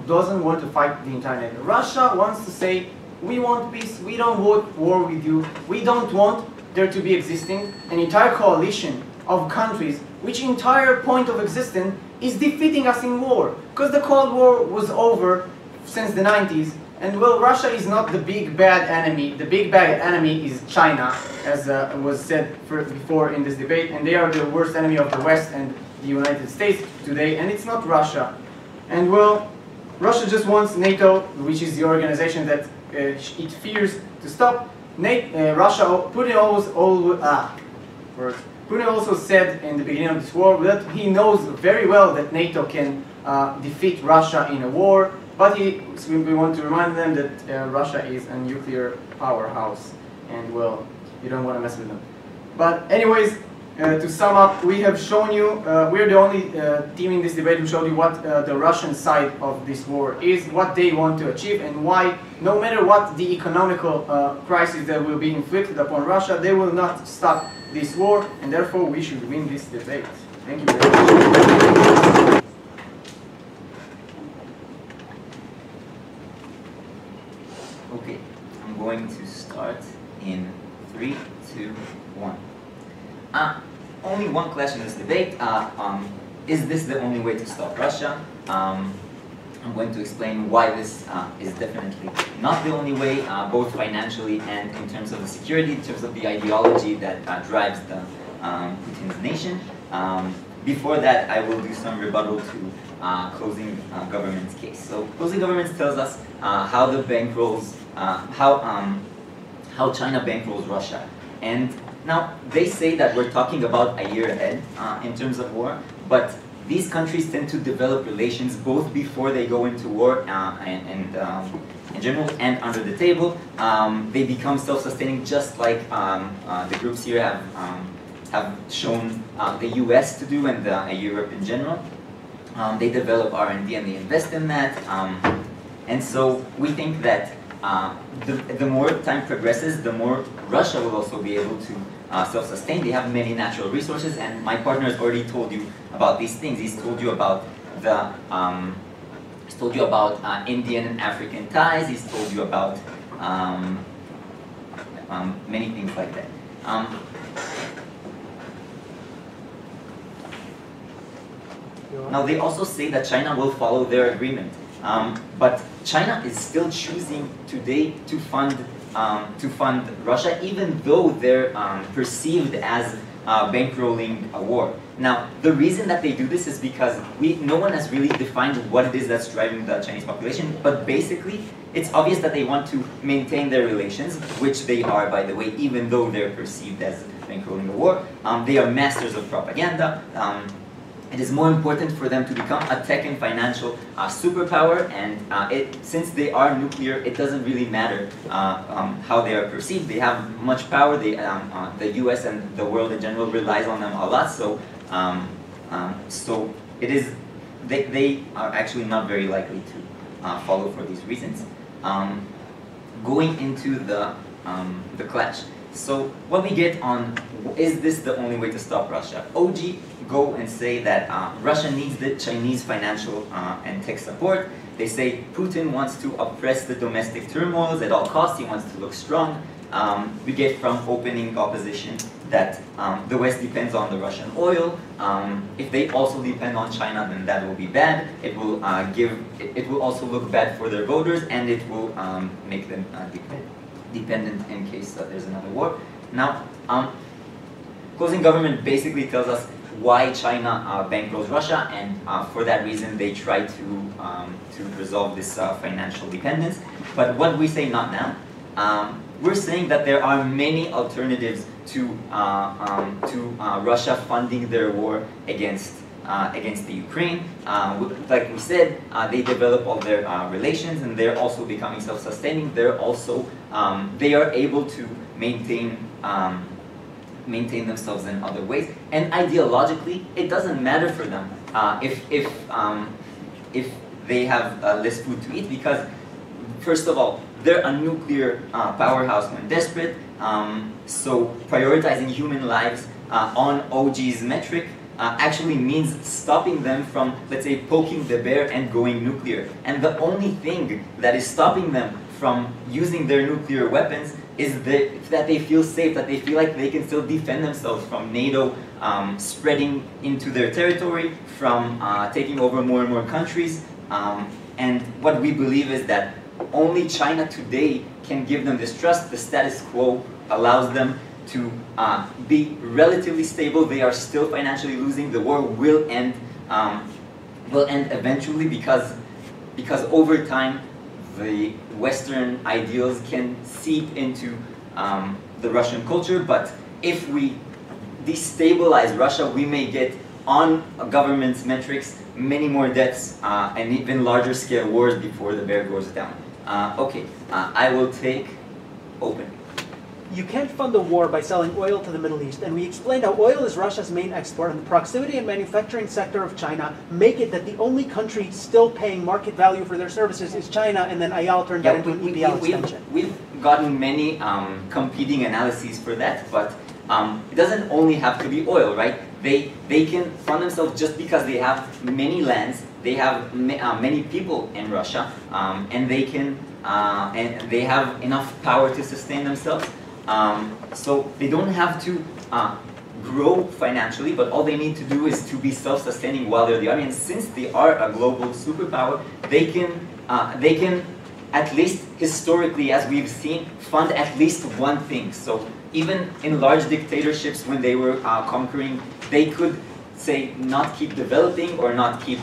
doesn't want to fight the entire NATO. Russia wants to say, we want peace, we don't want war with you, we don't want there to be existing an entire coalition of countries which entire point of existence is defeating us in war. Because the Cold War was over since the 90s, and well, Russia is not the big bad enemy. The big bad enemy is China, as was said before in this debate, and they are the worst enemy of the West and the United States today, and it's not Russia. And well, Russia just wants NATO, which is the organization that it fears to stop. Putin also said in the beginning of this war that he knows very well that NATO can defeat Russia in a war, but we want to remind them that Russia is a nuclear powerhouse, and well, you don't want to mess with them. But anyways, to sum up, we have shown you, we're the only team in this debate who showed you what the Russian side of this war is, what they want to achieve, and why, no matter what the economical crisis that will be inflicted upon Russia, they will not stop this war, and therefore we should win this debate. Thank you very much. Okay, I'm going to start in 3, 2, 1. Only one question in this debate. Is this the only way to stop Russia? I'm going to explain why this is definitely not the only way, both financially and in terms of the security, in terms of the ideology that drives the Putin's nation. Before that, I will do some rebuttal to closing government's case. So closing governments tells us how the bankrolls, how China bankrolls Russia. And now, they say that we're talking about a year ahead in terms of war, but these countries tend to develop relations both before they go into war and in general and under the table. They become self-sustaining, just like the groups here have shown the US to do and Europe in general. They develop R&D and they invest in that. And so we think that the more time progresses, the more Russia will also be able to self-sustain. They have many natural resources, and my partner has already told you about these things. He's told you about the Indian and African ties. He's told you about many things like that. Now they also say that China will follow their agreement, but China is still choosing today to fund Russia, even though they're perceived as bankrolling a war. Now, the reason that they do this is because no one has really defined what it is that's driving the Chinese population, but basically, it's obvious that they want to maintain their relations, which they are, by the way, even though they're perceived as bankrolling a war. They are masters of propaganda. It is more important for them to become a tech and financial superpower, and since they are nuclear, it doesn't really matter how they are perceived. They have much power. The US and the world in general relies on them a lot, so it is they are actually not very likely to follow for these reasons. Going into the clash. So what we get on, is this the only way to stop Russia? OG go and say that Russia needs the Chinese financial and tech support. They say Putin wants to oppress the domestic turmoils at all costs. He wants to look strong. We get from opening opposition that the West depends on the Russian oil. If they also depend on China, then that will be bad. It will it will also look bad for their voters, and it will make them dependent in case there's another war. Now, closing government basically tells us why China bankrolls Russia, and for that reason they try to resolve this financial dependence. But what we say not now. We're saying that there are many alternatives to Russia funding their war against the Ukraine. Like we said, they develop all their relations, and they're also becoming self-sustaining. They're also they are able to maintain themselves in other ways. And ideologically, it doesn't matter for them if they have less food to eat, because first of all, they're a nuclear powerhouse when desperate. So prioritizing human lives on OG's metric actually means stopping them from, let's say, poking the bear and going nuclear. And the only thing that is stopping them from using their nuclear weapons is that they feel safe, that they feel like they can still defend themselves from NATO spreading into their territory, from taking over more and more countries. And what we believe is that only China today can give them this trust. The status quo allows them to be relatively stable. They are still financially losing. The war will end eventually because over time the Western ideals can seep into the Russian culture. But if we destabilize Russia, we may get on a government's metrics many more deaths and even larger scale wars before the bear goes down. I will take open. You can't fund the war by selling oil to the Middle East, and we explained how oil is Russia's main export, and the proximity and manufacturing sector of China make it that the only country still paying market value for their services is China, and then Ayal turned that into an EPL extension. We've gotten many competing analyses for that, but it doesn't only have to be oil, right? They can fund themselves just because they have many lands, they have many people in Russia, and they can and they have enough power to sustain themselves. So they don't have to grow financially, but all they need to do is to be self-sustaining while they're the army. And since they are a global superpower, they can at least historically, as we've seen, fund at least one thing. So even in large dictatorships, when they were conquering, they could say not keep developing or not keep.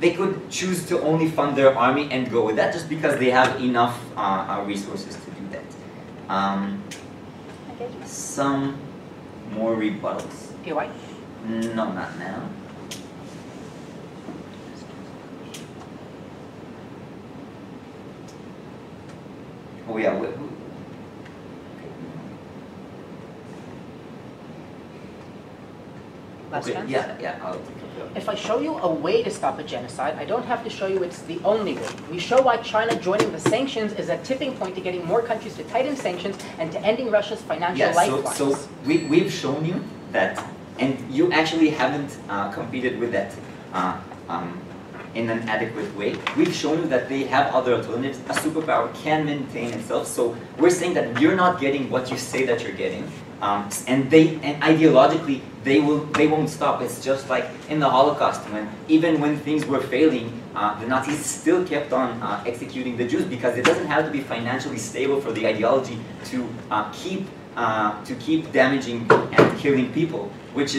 They could choose to only fund their army and go with that, just because they have enough resources to do that. Some more rebuttals. No, not now. Oh yeah, Last chance? Yeah, I'll take it. If I show you a way to stop a genocide, I don't have to show you it's the only way. We show why China joining the sanctions is a tipping point to getting more countries to tighten sanctions and to ending Russia's financial lifelines. So we've shown you that, and you actually haven't competed with that in an adequate way. We've shown you that they have other alternatives. A superpower can maintain itself. So we're saying that you're not getting what you say that you're getting, and ideologically they won't stop. It's just like in the Holocaust, even when things were failing, the Nazis still kept on executing the Jews because it doesn't have to be financially stable for the ideology to keep damaging and killing people, which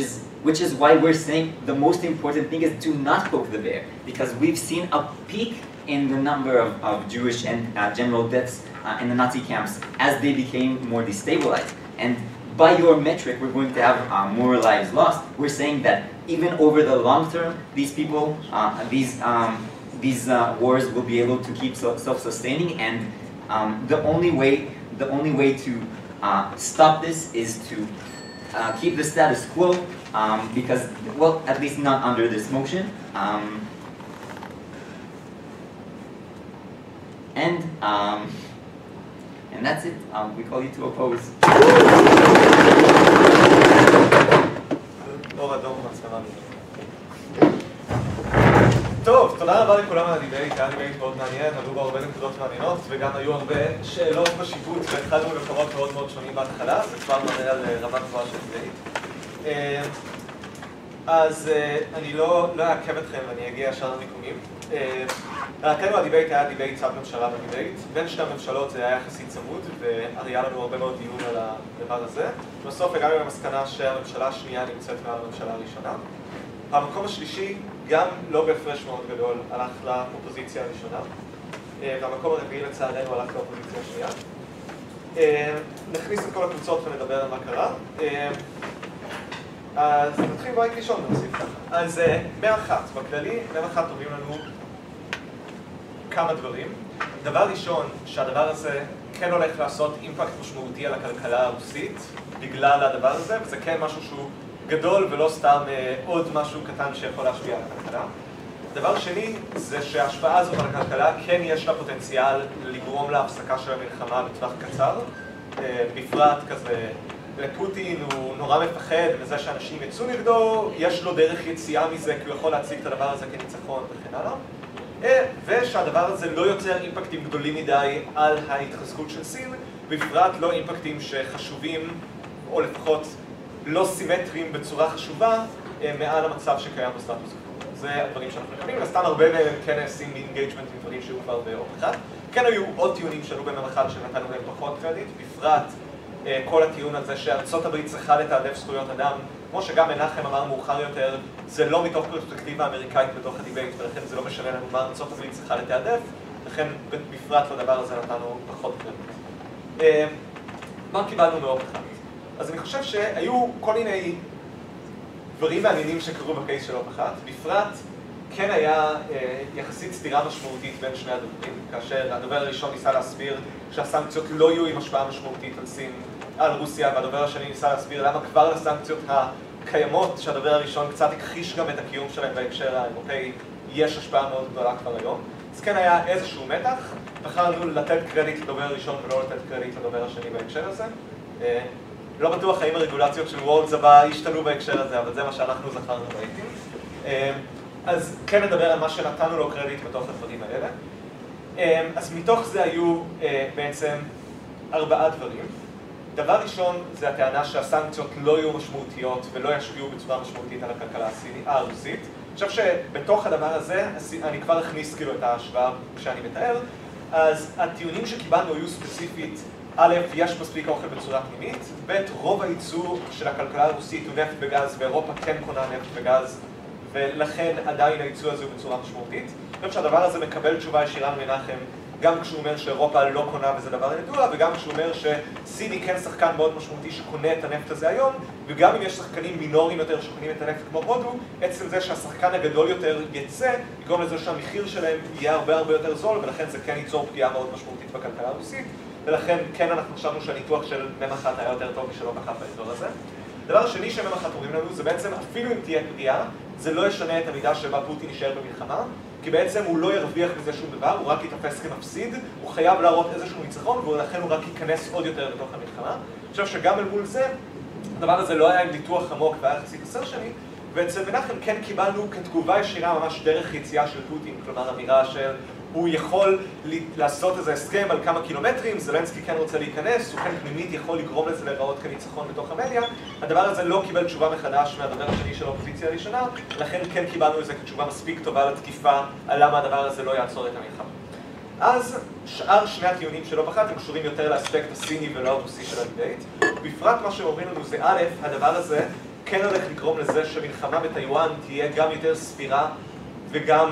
is why we're saying the most important thing is do not poke the bear, because we've seen a peak in the number of Jewish and general deaths in the Nazi camps as they became more destabilized. And by your metric, we're going to have more lives lost. We're saying that even over the long term, these people, these wars will be able to keep self-sustaining, and the only way to stop this is to keep the status quo, because, well, at least not under this motion. And that's it. We call you to oppose. טוב, תודה רבה לכולם על הדיבייט, היה דיבייט מאוד מעניין, עלו בו הרבה נקודות מעניינות וגם היו הרבה שאלות בשיפוט והתחלנו במקומות מאוד מאוד שונים בהתחלה, זה כבר מראה על רמה גבוהה של דיבייט. אז אני לא אעכב אתכם ואני אגיע ישר למיקומים. להכרנו הדיבייט היה דיבייט צד ממשלה בדיבייט, בין שתי הממשלות זה היה יחסית צמוד והיה לנו הרבה מאוד דיון על הדבר הזה. בסוף הגענו למסקנה שהממשלה השנייה נמצאת מעל הממשלה הראשונה. המקום השלישי, גם לא בהפרש מאוד גדול, הלך לאופוזיציה הראשונה, והמקום הרביעי לצערנו הלך לאופוזיציה השנייה. נכניס את כל הקבוצות ונדבר על מה קרה. אז נתחיל בית ראשון ונוסיף ככה. אז מאחת, בכללי, מאחת טובים לנו כמה דברים. דבר ראשון, שהדבר הזה כן הולך לעשות אימפקט משמעותי על הכלכלה הרוסית בגלל הדבר הזה, וזה כן משהו שהוא גדול ולא סתם עוד משהו קטן שיכול להשפיע על הכלכלה. דבר שני, זה שההשפעה הזאת על הכלכלה כן יש לה פוטנציאל לגרום להפסקה של המלחמה בטווח קצר, בפרט כזה לפוטין הוא נורא מפחד מזה שאנשים יצאו נגדו, יש לו דרך יציאה מזה כי הוא יכול להציג את הדבר הזה כניצחון וכן הלאה. ושהדבר הזה לא יוצר אימפקטים גדולים מדי על ההתחזקות של סין, בפרט לא אימפקטים שחשובים, או לפחות לא סימטריים בצורה חשובה, מעל המצב שקיים בסטטוס קוו. זה הדברים שאנחנו מקבלים, וסתם הרבה מהם כן נעשים באינגייג'מנט עם דברים שהיו כבר באופן אחד. כן היו עוד טיעונים שעלו במם אחד שנתנו להם פחות קרדיט, בפרט כל הטיעון הזה שארצות הברית צריכה לתעדף זכויות אדם, כמו שגם מנחם אמר מאוחר יותר, זה לא מתוך פרספקטיבה אמריקאית בתוך הדיבייט, ולכן זה לא משנה לנו מה ארצות הברית צריכה לתעדף, לכן בפרט לדבר הזה נתנו פחות קרדיט. מה קיבלנו מאופן אחד? אז אני חושב שהיו כל מיני דברים מעניינים שקרו בקייס של אופן אחד, בפרט כן היה יחסית סתירה משמעותית בין שני הדוברים, כאשר הדובר הראשון ניסה להסביר שהסנקציות לא יהיו עם השפעה משמעותית על סין, על רוסיה, והדובר השני ניסה להסביר למה כבר לסנקציות הקיימות, שהדובר הראשון קצת הכחיש גם את הקיום שלהם בהקשר האירופאי, יש השפעה מאוד גדולה כבר היום. אז כן היה איזשהו מתח, בחרנו לתת קרדיט לדובר הראשון ולא לתת קרדיט לדובר השני בהקשר הזה. לא בטוח האם הרגולציות של וורלדס הבא השתנו בהקשר הזה, אבל זה מה שאנחנו זכרנו בעיתים. אז כן נדבר על מה שנתנו לו קרדיט בתוך הדברים האלה. אז מתוך זה היו בעצם 4 דברים. דבר ראשון זה הטענה שהסנקציות לא יהיו משמעותיות ולא ישפיעו בצורה משמעותית על הכלכלה הרוסית. אני חושב שבתוך הדבר הזה, אני כבר אכניס כאילו את ההשוואה כשאני מתאר, אז הטיעונים שקיבלנו היו ספציפית, א', יש מספיק אוכל בצורה פנימית, ב', רוב הייצור של הכלכלה הרוסית הוא נפט וגז, ואירופה כן קונה נפט וגז, ולכן עדיין הייצוא הזה הוא בצורה משמעותית. אני חושב שהדבר הזה מקבל תשובה ישירה ממנחם, גם כשהוא אומר שאירופה לא קונה וזה דבר ידוע, וגם כשהוא אומר שסין היא כן שחקן מאוד משמעותי שקונה את הנפט הזה היום, וגם אם יש שחקנים מינוריים יותר שקונים את הנפט כמו הודו, עצם זה שהשחקן הגדול יותר יצא, יגרום לזה שהמחיר שלהם יהיה הרבה יותר זול, ולכן זה כן ייצור פגיעה מאוד משמעותית בכלכלה הרוסית, ולכן כן אנחנו חשבנו שהניתוח של מ"ם 1 היה יותר טוב משלא פחת באזור הזה. דבר שני שמ"ם 1 אומרים לנו זה בעצם אפילו אם תהיה פגיעה, זה לא ישנה את המידה שבה פוטין יישאר במלחמה, כי בעצם הוא לא ירוויח מזה שום דבר, הוא רק יתפס כמפסיד, הוא חייב להראות איזשהו ניצחון, ולכן הוא רק ייכנס עוד יותר לתוך המלחמה. אני חושב שגם אל מול זה, הדבר הזה לא היה עם ניתוח עמוק והיה יחסית 10 שנים, ואצל מנחם כן קיבלנו כתגובה ישירה ממש דרך יציאה של פוטין, כלומר אמירה של הוא יכול לעשות איזה הסכם על כמה קילומטרים, זלנסקי כן רוצה להיכנס, הוא כן פנימית יכול לגרום לזה להיראות כניצחון בתוך המדיה. הדבר הזה לא קיבל תשובה מחדש מהדובר השני של האופוזיציה הראשונה, לכן כן קיבלנו איזה תשובה מספיק טובה לתקיפה על למה הדבר הזה לא יעצור את המלחמה. אז שאר שני הטיעונים שלא פחת הם קשורים יותר לאספקט הסיני ולא הרוסי של הדיבייט. בפרט מה שאומרים לנו זה א', הדבר הזה כן הולך לגרום לזה שמלחמה בטיואן תהיה גם יותר סבירה וגם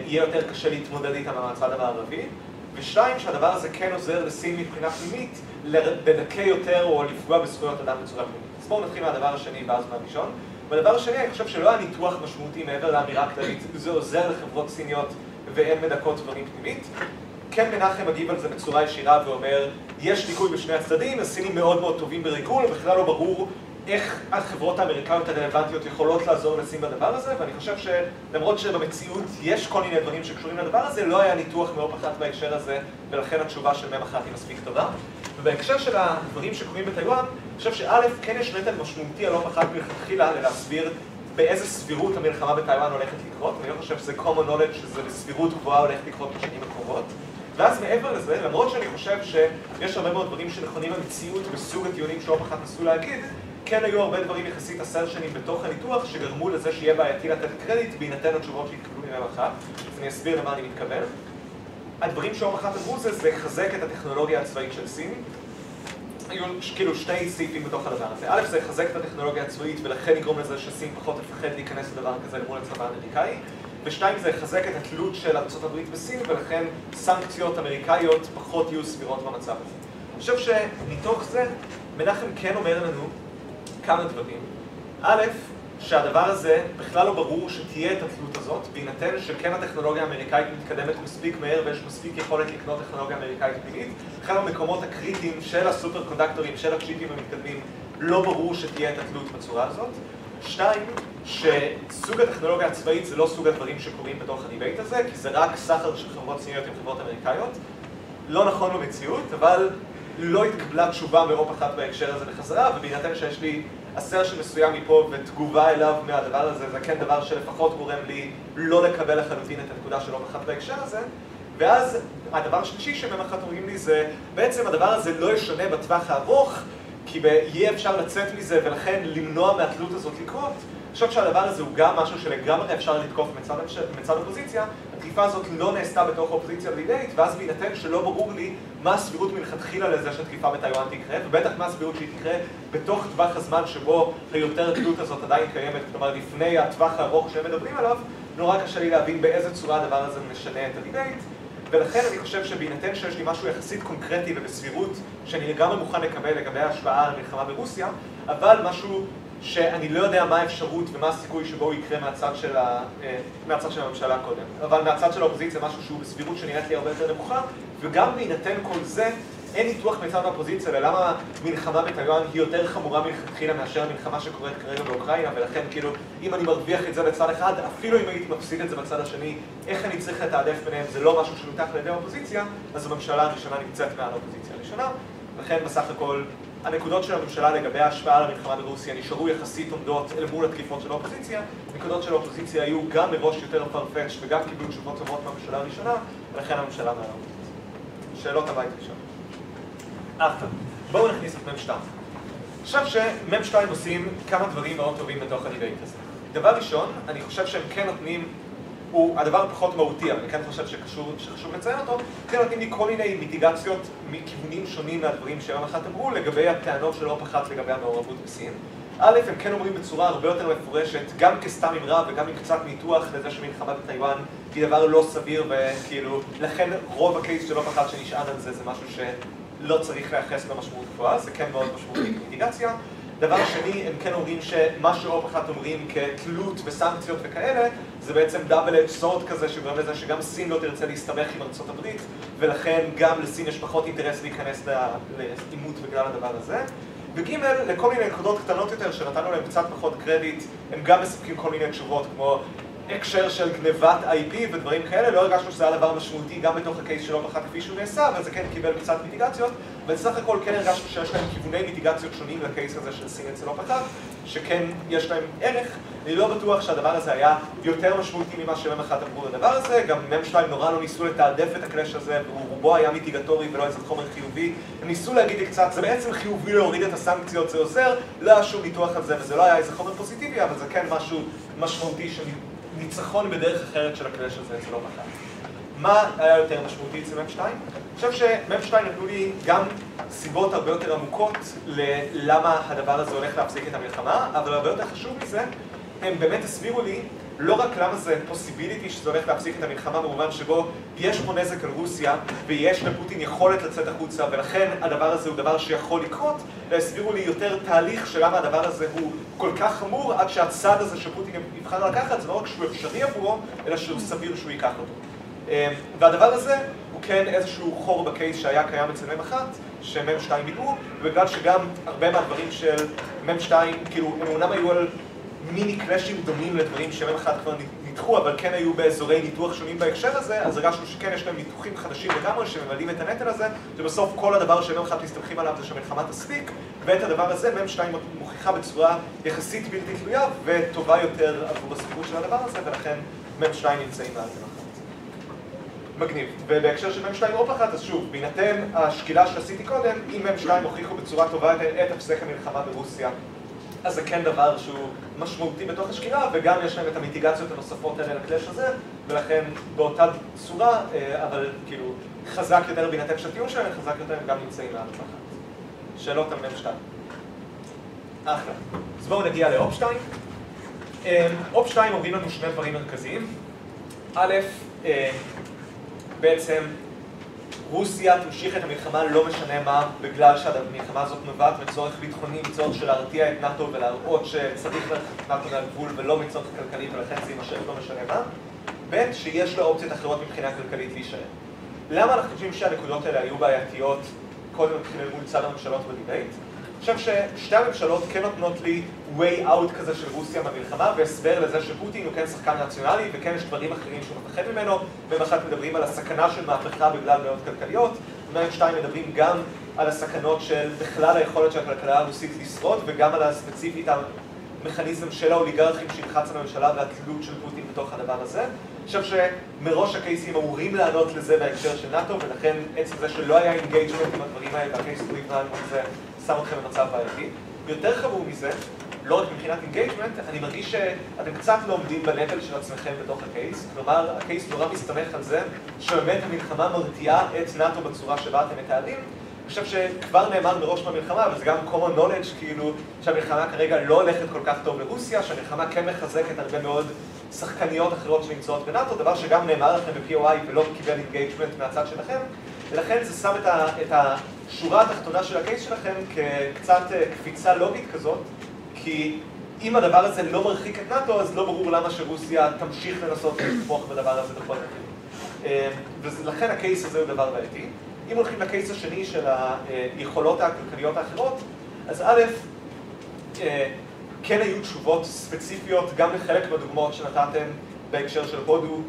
יהיה יותר קשה להתמודד איתה מהצד המערבי. ושתיים, שהדבר הזה כן עוזר לסין מבחינה פנימית לדכא יותר או לפגוע בזכויות אדם בצורה פנימית. אז בואו נתחיל מהדבר השני ואז מהראשון. והדבר השני, אני חושב שלא היה ניתוח משמעותי מעבר לאמירה כללית, זה עוזר לחברות סיניות ואין מדכאות דברים פנימית. כן מנחם מגיב על זה בצורה ישירה ואומר, יש דיכוי בשני הצדדים, הסינים מאוד טובים בריגול, ובכלל לא ברור איך החברות האמריקאיות הרלוונטיות יכולות לעזור לסין בדבר הזה, ואני חושב שלמרות שבמציאות יש כל מיני דברים שקשורים לדבר הזה, לא היה ניתוח מאוד פחת בהקשר הזה, ולכן התשובה של מ"ם 1 היא מספיק טובה. ובהקשר של הדברים שקורים בטיואן, אני חושב שא' כן יש נטל משמעותי על לא פחת מלכתחילה להסביר באיזה סבירות המלחמה בטיואן הולכת לקרות, ואני חושב שזה common knowledge שזה בסבירות גבוהה הולכת לקרות בשנים הקרובות. ואז מעבר לזה, למרות שאני חושב שיש הרבה מאוד דברים שנכונים במציאות בסוג הטיעונים שלא פחת נסו להגיד, כן היו הרבה דברים יחסית 10 שנים בתוך הניתוח שגרמו לזה שיהיה בעייתי לתת קרדיט בהינתן התשובות שהתקבלו מ"ם 1. אז אני אסביר למה אני מתכוון. הדברים שמ"ם 1 אמרו זה לחזק את הטכנולוגיה הצבאית של סין. היו כאילו שני סעיפים בתוך הדבר הזה. א', זה לחזק את הטכנולוגיה הצבאית ולכן יגרום לזה שסין פחות תפחד להיכנס לדבר כזה למול הצבא האמריקאי. ושתיים, זה לחזק את התלות של ארצות הברית בסין ולכן סנקציות אמריקאיות פחות יהיו סבירות במצב הזה. אני חושב שמתוך זה מנחם כן אומר לנו כמה דברים. א', שהדבר הזה בכלל לא ברור שתהיה את התלות הזאת, בהינתן שכן הטכנולוגיה האמריקאית מתקדמת מספיק מהר ויש מספיק יכולת לקנות טכנולוגיה אמריקאית פנימית. אחד המקומות הקריטיים של הסופר קונדקטורים, של הצ'יפים המתקדמים, לא ברור שתהיה את התלות בצורה הזאת. שתיים, שסוג הטכנולוגיה הצבאית זה לא סוג הדברים שקורים בתוך הדיבייט הזה, כי זה רק סחר של חברות סיניות עם חברות אמריקאיות. לא נכון במציאות, אבל לא התקבלה תשובה מרוב אחת בהקשר הזה בחזרה, ובהינתן שיש לי אסרשן מסוים מפה ותגובה אליו מהדבר הזה, זה כן דבר שלפחות גורם לי לא לקבל לחלוטין את הנקודה של רוב אחת בהקשר הזה. ואז הדבר השלישי שמ"ם 1 אומרים לי זה, בעצם הדבר הזה לא ישנה בטווח הארוך, כי יהיה אפשר לצאת מזה ולכן למנוע מהתלות הזאת לקרות. אני חושב שהדבר הזה הוא גם משהו שלגמרי אפשר לתקוף מצד אופוזיציה. התקיפה הזאת לא נעשתה בתוך האופוזיציה בדיבייט, ואז בהינתן שלא ברור לי מה הסבירות מלכתחילה לזה שהתקיפה בטיואן תקרה, ובטח מה הסבירות שהיא תקרה בתוך טווח הזמן שבו היותר התלות הזאת עדיין קיימת, כלומר לפני הטווח הארוך שהם מדברים עליו, נורא קשה לי להבין באיזה צורה הדבר הזה משנה את הדיבייט. ולכן אני חושב שבהינתן שיש לי משהו יחסית קונקרטי ובסבירות שאני לגמרי מוכן לקבל לגבי ההשפעה על המלחמה ברוסיה, אבל משהו שאני לא יודע מה האפשרות ומה הסיכוי שבו הוא יקרה מהצד של הממשלה קודם. אבל מהצד של האופוזיציה משהו שהוא בסבירות שנראית לי הרבה יותר נמוכה, וגם בהינתן כל זה, אין ניתוח מצד האופוזיציה ללמה מלחמה בטיואן היא יותר חמורה מלכתחילה מאשר המלחמה שקורית כרגע באוקראינה, ולכן כאילו, אם אני מרוויח את זה בצד אחד, אפילו אם הייתי מפסיד את זה בצד השני, איך אני צריך לתעדף ביניהם, זה לא משהו שנותח לידי האופוזיציה, אז הממשלה הראשונה נמצאת מעל האופוזיציה הראשונה, לכן בסך הכל הנקודות של הממשלה לגבי ההשפעה על המלחמה ברוסיה נשארו יחסית עומדות אל מול התקיפות של האופוזיציה. נקודות של האופוזיציה היו גם מראש יותר פרפץ' וגם קיבלו תשובות טובות מהממשלה הראשונה, ולכן הממשלה מעל האופוזיציה. שאלות הבית ראשון. עכשיו, בואו נכניס את מ"ם 2. עכשיו שמ"ם 2 עושים כמה דברים מאוד טובים בתוך הדיבייט הזה. דבר ראשון, אני חושב שהם כן נותנים, הוא הדבר פחות מהותי, אבל אני כן חושב שחשוב לציין אותו, כן נותנים לי כל מיני מיטיגציות מכיוונים שונים מהדברים שמ"ם 1 אמרו לגבי הטענות שלא פחת לגבי המעורבות בסין. א', הם כן אומרים בצורה הרבה יותר מפורשת, גם כסתם אמרה וגם עם קצת ניתוח לזה שמלחמה בטיואן היא דבר לא סביר, וכאילו, לכן רוב הקייס שלא פחד שנשען על זה, זה משהו שלא צריך לייחס לו משמעות גבוהה, זה כן מאוד משמעותי מיטיגציה. דבר שני, הם כן אומרים שמה שאו פחד אומרים כתלות וסנקציות וכאלה, זה בעצם double-edged sword כזה, שגורם לזה שגם סין לא תרצה להסתבך עם ארצות הברית, ולכן גם לסין יש פחות אינטרס להיכנס לעימות בגלל הדבר הזה. וג' לכל מיני נקודות קטנות יותר שנתנו להם קצת פחות קרדיט, הם גם מספקים כל מיני תשובות כמו הקשר של גנבת IP ודברים כאלה, לא הרגשנו שזה היה דבר משמעותי גם בתוך הקייס שלו פחד כפי שהוא נעשה, אבל זה כן קיבל קצת מיטיגציות, ובסך הכל כן הרגשנו שיש להם כיווני מיטיגציות שונים לקייס הזה של סין אצל לא פחד, שכן יש להם ערך. אני לא בטוח שהדבר הזה היה יותר משמעותי ממה שהם אחד אמרו לדבר הזה, גם מ"ם2 נורא לא ניסו לתעדף את הקלאש הזה, ורובו היה מיטיגטורי ולא איזה חומר חיובי. הם ניסו להגיד לי קצת, זה בעצם חיובי להוריד את הסנקציות, זה עוזר, לא היה שום ניתוח על זה, וזה לא היה איזה חומר פוזיטיבי, אבל זה כן משהו משמעותי של ניצחון בדרך אחרת של הקלאש הזה אצל לא פחד. מה היה יותר משמעותי אצל מ"ם2? אני חושב שמ"ם2 נתנו לי גם סיבות הרבה יותר עמוקות ללמה הדבר הזה הולך להפסיק את המלחמה, אבל הרבה יותר חשוב מזה, הם באמת הסבירו לי לא רק למה זה possibility שזה הולך להפסיק את המלחמה במובן שבו יש פה נזק על רוסיה ויש לפוטין יכולת לצאת החוצה ולכן הדבר הזה הוא דבר שיכול לקרות, והסבירו לי יותר תהליך של למה הדבר הזה הוא כל כך חמור עד שהצד הזה שפוטין יבחר לקחת זה לא רק שהוא אפשרי עבורו אלא שהוא סביר שהוא ייקח אותו. והדבר הזה הוא כן איזשהו חור בקייס שהיה קיים אצל מ"ם1 שמ"ם2 ביטאו, ובגלל שגם הרבה מהדברים של מ"ם2 כאילו הם אומנם היו על מיני קלאשים דומים לדברים שמ"ם1 כבר ניתחו, אבל כן היו באזורי ניתוח שונים בהקשר הזה, אז הרגשנו שכן יש להם ניתוחים חדשים לגמרי שממלאים את הנטל הזה, ובסוף כל הדבר שמ"ם1 מסתמכים עליו זה שהמלחמה תספיק, ואת הדבר הזה מ"ם2 מוכיחה בצורה יחסית בלתי תלויה וטובה יותר עבור הסבירות של הדבר הזה, ולכן מ"ם2 נמצאים מעל מ"ם1. מגניב. ובהקשר של מ"ם2 או פחד, אז שוב, בהינתן השקילה שעשיתי קודם, אם מ"ם2 הוכיחו בצורה טובה את הפסק המלחמה ברוסיה, אז זה כן דבר שהוא משמעותי בתוך השקילה, וגם יש להם את המיטיגציות הנוספות האלה לקלאש הזה, ולכן באותה צורה, אבל כאילו חזק יותר בהינתן שהטיעון שלהם, חזק יותר הם גם נמצאים מעל פחד. שאלות על מ"ם2. אחלה. אז בואו נגיע לאופ 2. אופ 2 אומרים לנו שני דברים מרכזיים. א', בעצם רוסיה תמשיך את המלחמה לא משנה מה, בגלל שהמלחמה הזאת נובעת מצורך ביטחוני, מצורך של להרתיע את נאט"ו ולהראות שצריך ללכת נאט"ו מהגבול ולא מצורך כלכלי ולכן זה יימשך לא משנה מה. ב', שיש לו אופציות אחרות מבחינה כלכלית להישאר. למה אנחנו חושבים שהנקודות האלה היו בעייתיות קודם מבחינה מול צד הממשלות בדיבייט? אני חושב ששתי הממשלות כן נותנות לי way out כזה של רוסיה מהמלחמה והסבר לזה שפוטין הוא כן שחקן נציונלי וכן יש דברים אחרים שהוא מפחד ממנו, ואחת מדברים על הסכנה של מהפכה בגלל בעיות כלכליות, מ"ם2 מדברים גם על הסכנות של בכלל היכולת של הכלכלה הרוסית לשרוד וגם על הספציפית המכניזם של האוליגרכים שילחץ על הממשלה והתלות של פוטין בתוך הדבר הזה. אני חושב שמראש הקייסים אמורים לענות לזה בהקשר של נאט"ו ולכן עצם זה שלא היה אינגייג'מנט עם הדברים האלה והקייסים לא יבנן עם זה שם אתכם במצב בעייתי. ויותר חמור מזה, לא רק מבחינת אינגייג'מנט, אני מרגיש שאתם קצת לא עומדים בנטל של עצמכם בתוך הקייס. כלומר, הקייס נורא מסתמך על זה שבאמת המלחמה מרתיעה את נאט"ו בצורה שבה אתם מתארים. אני חושב שכבר נאמר מראש מהמלחמה, וזה גם common knowledge, כאילו שהמלחמה כרגע לא הולכת כל כך טוב לרוסיה, שהמלחמה כן מחזקת הרבה מאוד שחקניות אחרות שנמצאות בנאט"ו, דבר שגם נאמר לכם ב-POI ולא קיבל אינגייג'מנט מהצד שלכם, ולכן זה שם את השורה התחתונה של הקייס שלכם כקצת קפיצה לוגית כזאת, כי אם הדבר הזה לא מרחיק את נאט"ו, אז לא ברור למה שרוסיה תמשיך לנסות לתמוך בדבר הזה בכל מקרה. ולכן הקייס הזה הוא דבר בעייתי. אם הולכים לקייס השני של היכולות הכלכליות האחרות, אז א', כן היו תשובות ספציפיות גם לחלק מהדוגמאות שנתתם בהקשר של הודו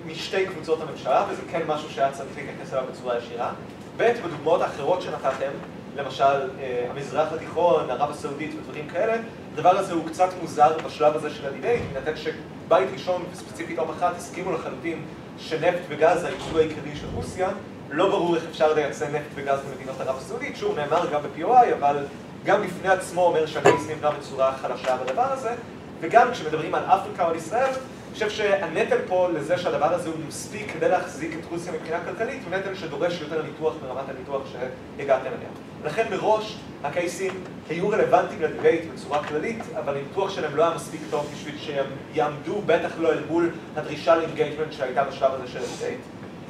משתי קבוצות הממשלה, וזה כן משהו שהיה צריך להתייחס אליו בצורה ישירה. ב', בדוגמאות האחרות שנתתם, למשל המזרח התיכון, ערב הסעודית ודברים כאלה, הדבר הזה הוא קצת מוזר בשלב הזה של הדיבייט, מנתן שבית ראשון וספציפית אום אחת הסכימו לחלוטין שנפט וגז היצוא העיקרי של רוסיה, לא ברור איך אפשר לייצא נפט וגז במדינות ערב הסעודית, שוב נאמר גם ב-POI, אבל גם בפני עצמו אומר שהקייס נבנה בצורה חלשה בדבר הזה, וגם כשמדברים על אפריקה או על ישראל, אני חושב שהנטל פה לזה שהדבר הזה הוא מספיק כדי להחזיק את רוסיה מבחינה כלכלית, הוא נטל שדורש יותר ניתוח מרמת הניתוח שהגעתם אליה. לכן מראש הקייסים היו רלוונטיים לדיבייט בצורה כללית, אבל הניתוח שלהם לא היה מספיק טוב בשביל שהם יעמדו בטח לא אל מול הדרישה לאינגייג'מנט שהייתה בשלב הזה של הדיבייט.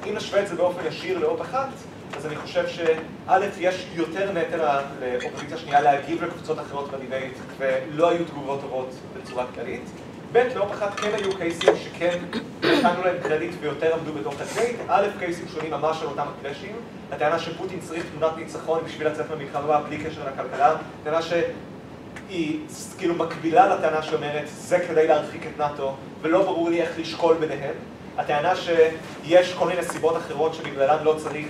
אם נשווה את זה באופן ישיר לאופ אחת, אז אני חושב שא' יש יותר נטל לאופוזיציה שנייה להגיב לקבוצות אחרות בדיבייט, ולא היו תגובות טובות בצורה כללית. ב' לאופ אחת כן היו קייסים שכן נתנו להם קרדיט ויותר עמדו בתוך הדיבייט. א', קייסים שונים ממש על אותם הקלאשים. הטענה שפוטין צריך תמונת ניצחון בשביל לצאת מהמלחמה בלי קשר לכלכלה. הטענה שהיא כאילו מקבילה לטענה שאומרת זה כדי להרחיק את נאט"ו, ולא ברור לי איך לשקול ביניהם. הטענה שיש כל מיני סיבות אחרות שבגללן לא צריך,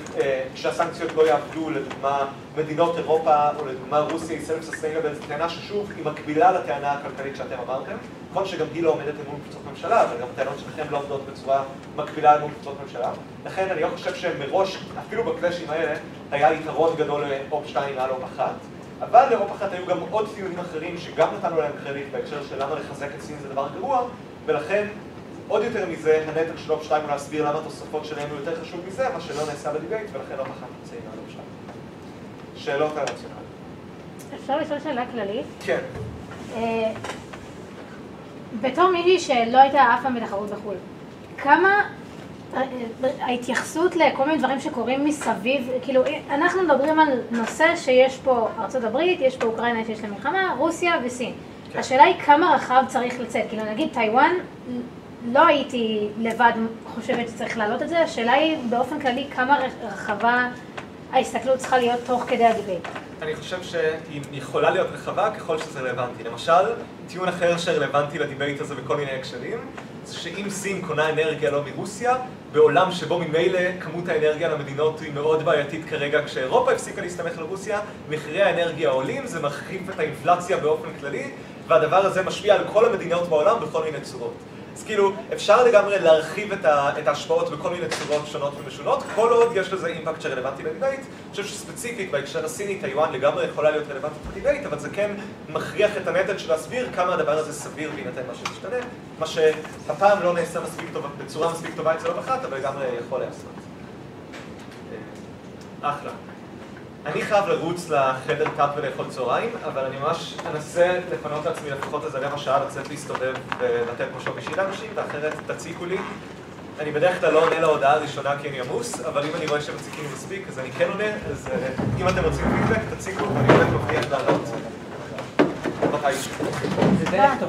שהסנקציות לא יעבדו, לדוגמה מדינות אירופה או לדוגמה רוסיה, self-sustainable, זו טענה ששוב היא מקבילה לטענה הכלכלית שאתם אמרתם, נכון שגם היא לא עומדת מול קבוצות ממשלה, אבל גם הטענות שלכם לא עומדות בצורה מקבילה מול קבוצות ממשלה. לכן אני לא חושב שמראש, אפילו בקלאשים האלה, היה יתרון גדול לאופ 2 על אופ 1, אבל לאופ 1 היו גם עוד טיעונים אחרים שגם נתנו להם קרדיט בהקשר של למה לחזק את סין זה דבר גרוע, ולכן עוד יותר מזה, הנטל של אופ 2 הוא להסביר למה התוספות שלהם הוא יותר חשוב מזה, מה שלא נעשה בדיבייט, ולכן אופ 1 נמצאים על אופ 2. שאלות על הרציונל. אפשר לשאול שאלה כללית? כן. בתור מישהי שלא הייתה אף פעם בתחרות בחו"ל, כמה ההתייחסות לכל מיני דברים שקורים מסביב, כאילו אנחנו מדברים על נושא שיש פה ארצות הברית, יש פה אוקראינה שיש לה מלחמה, רוסיה וסין. כן. השאלה היא כמה רחב צריך לצאת, כאילו נגיד טיואן, לא הייתי לבד חושבת שצריך להעלות את זה, השאלה היא באופן כללי כמה רחבה ההסתכלות צריכה להיות תוך כדי הדיבייט. אני חושב שהיא יכולה להיות רחבה ככל שזה רלוונטי. למשל, טיעון אחר שרלוונטי לדיבייט הזה בכל מיני הקשרים, זה שאם סין קונה אנרגיה לא מרוסיה, בעולם שבו ממילא כמות האנרגיה למדינות היא מאוד בעייתית כרגע, כשאירופה הפסיקה להסתמך לרוסיה, מחירי האנרגיה עולים, זה מרחיב את האינפלציה באופן כללי, והדבר הזה משפיע על כל המדינות בעולם בכל מיני צורות. אז כאילו, אפשר לגמרי להרחיב את ההשפעות בכל מיני צורות שונות ומשונות, כל עוד יש לזה אימפקט שרלוונטי לדיבייט. אני חושב שספציפית בהקשר הסיני, טיואן לגמרי יכולה להיות רלוונטית לדיבייט, אבל זה כן מכריח את הנטל של להסביר כמה הדבר הזה סביר בהינתן מה שמשתנה, מה שהפעם לא נעשה מספיק טובה, בצורה מספיק טובה אצל אחת, אבל לגמרי יכול לעשות. אחלה. אני חייב לרוץ לחדר טאפ ולאכול צהריים, אבל אני ממש אנסה לפנות לעצמי לפחות איזה רבע שעה לצאת להסתובב ולתת משהו בשביל אנשים, ואחרת תציקו לי. אני בדרך כלל לא עונה להודעה הראשונה כי אני עמוס, אבל אם אני רואה שמציקים לי מספיק, אז אני כן עונה, אז אם אתם רוצים פידבק, תציקו, ואני באמת מבטיח לענות. מתישהו.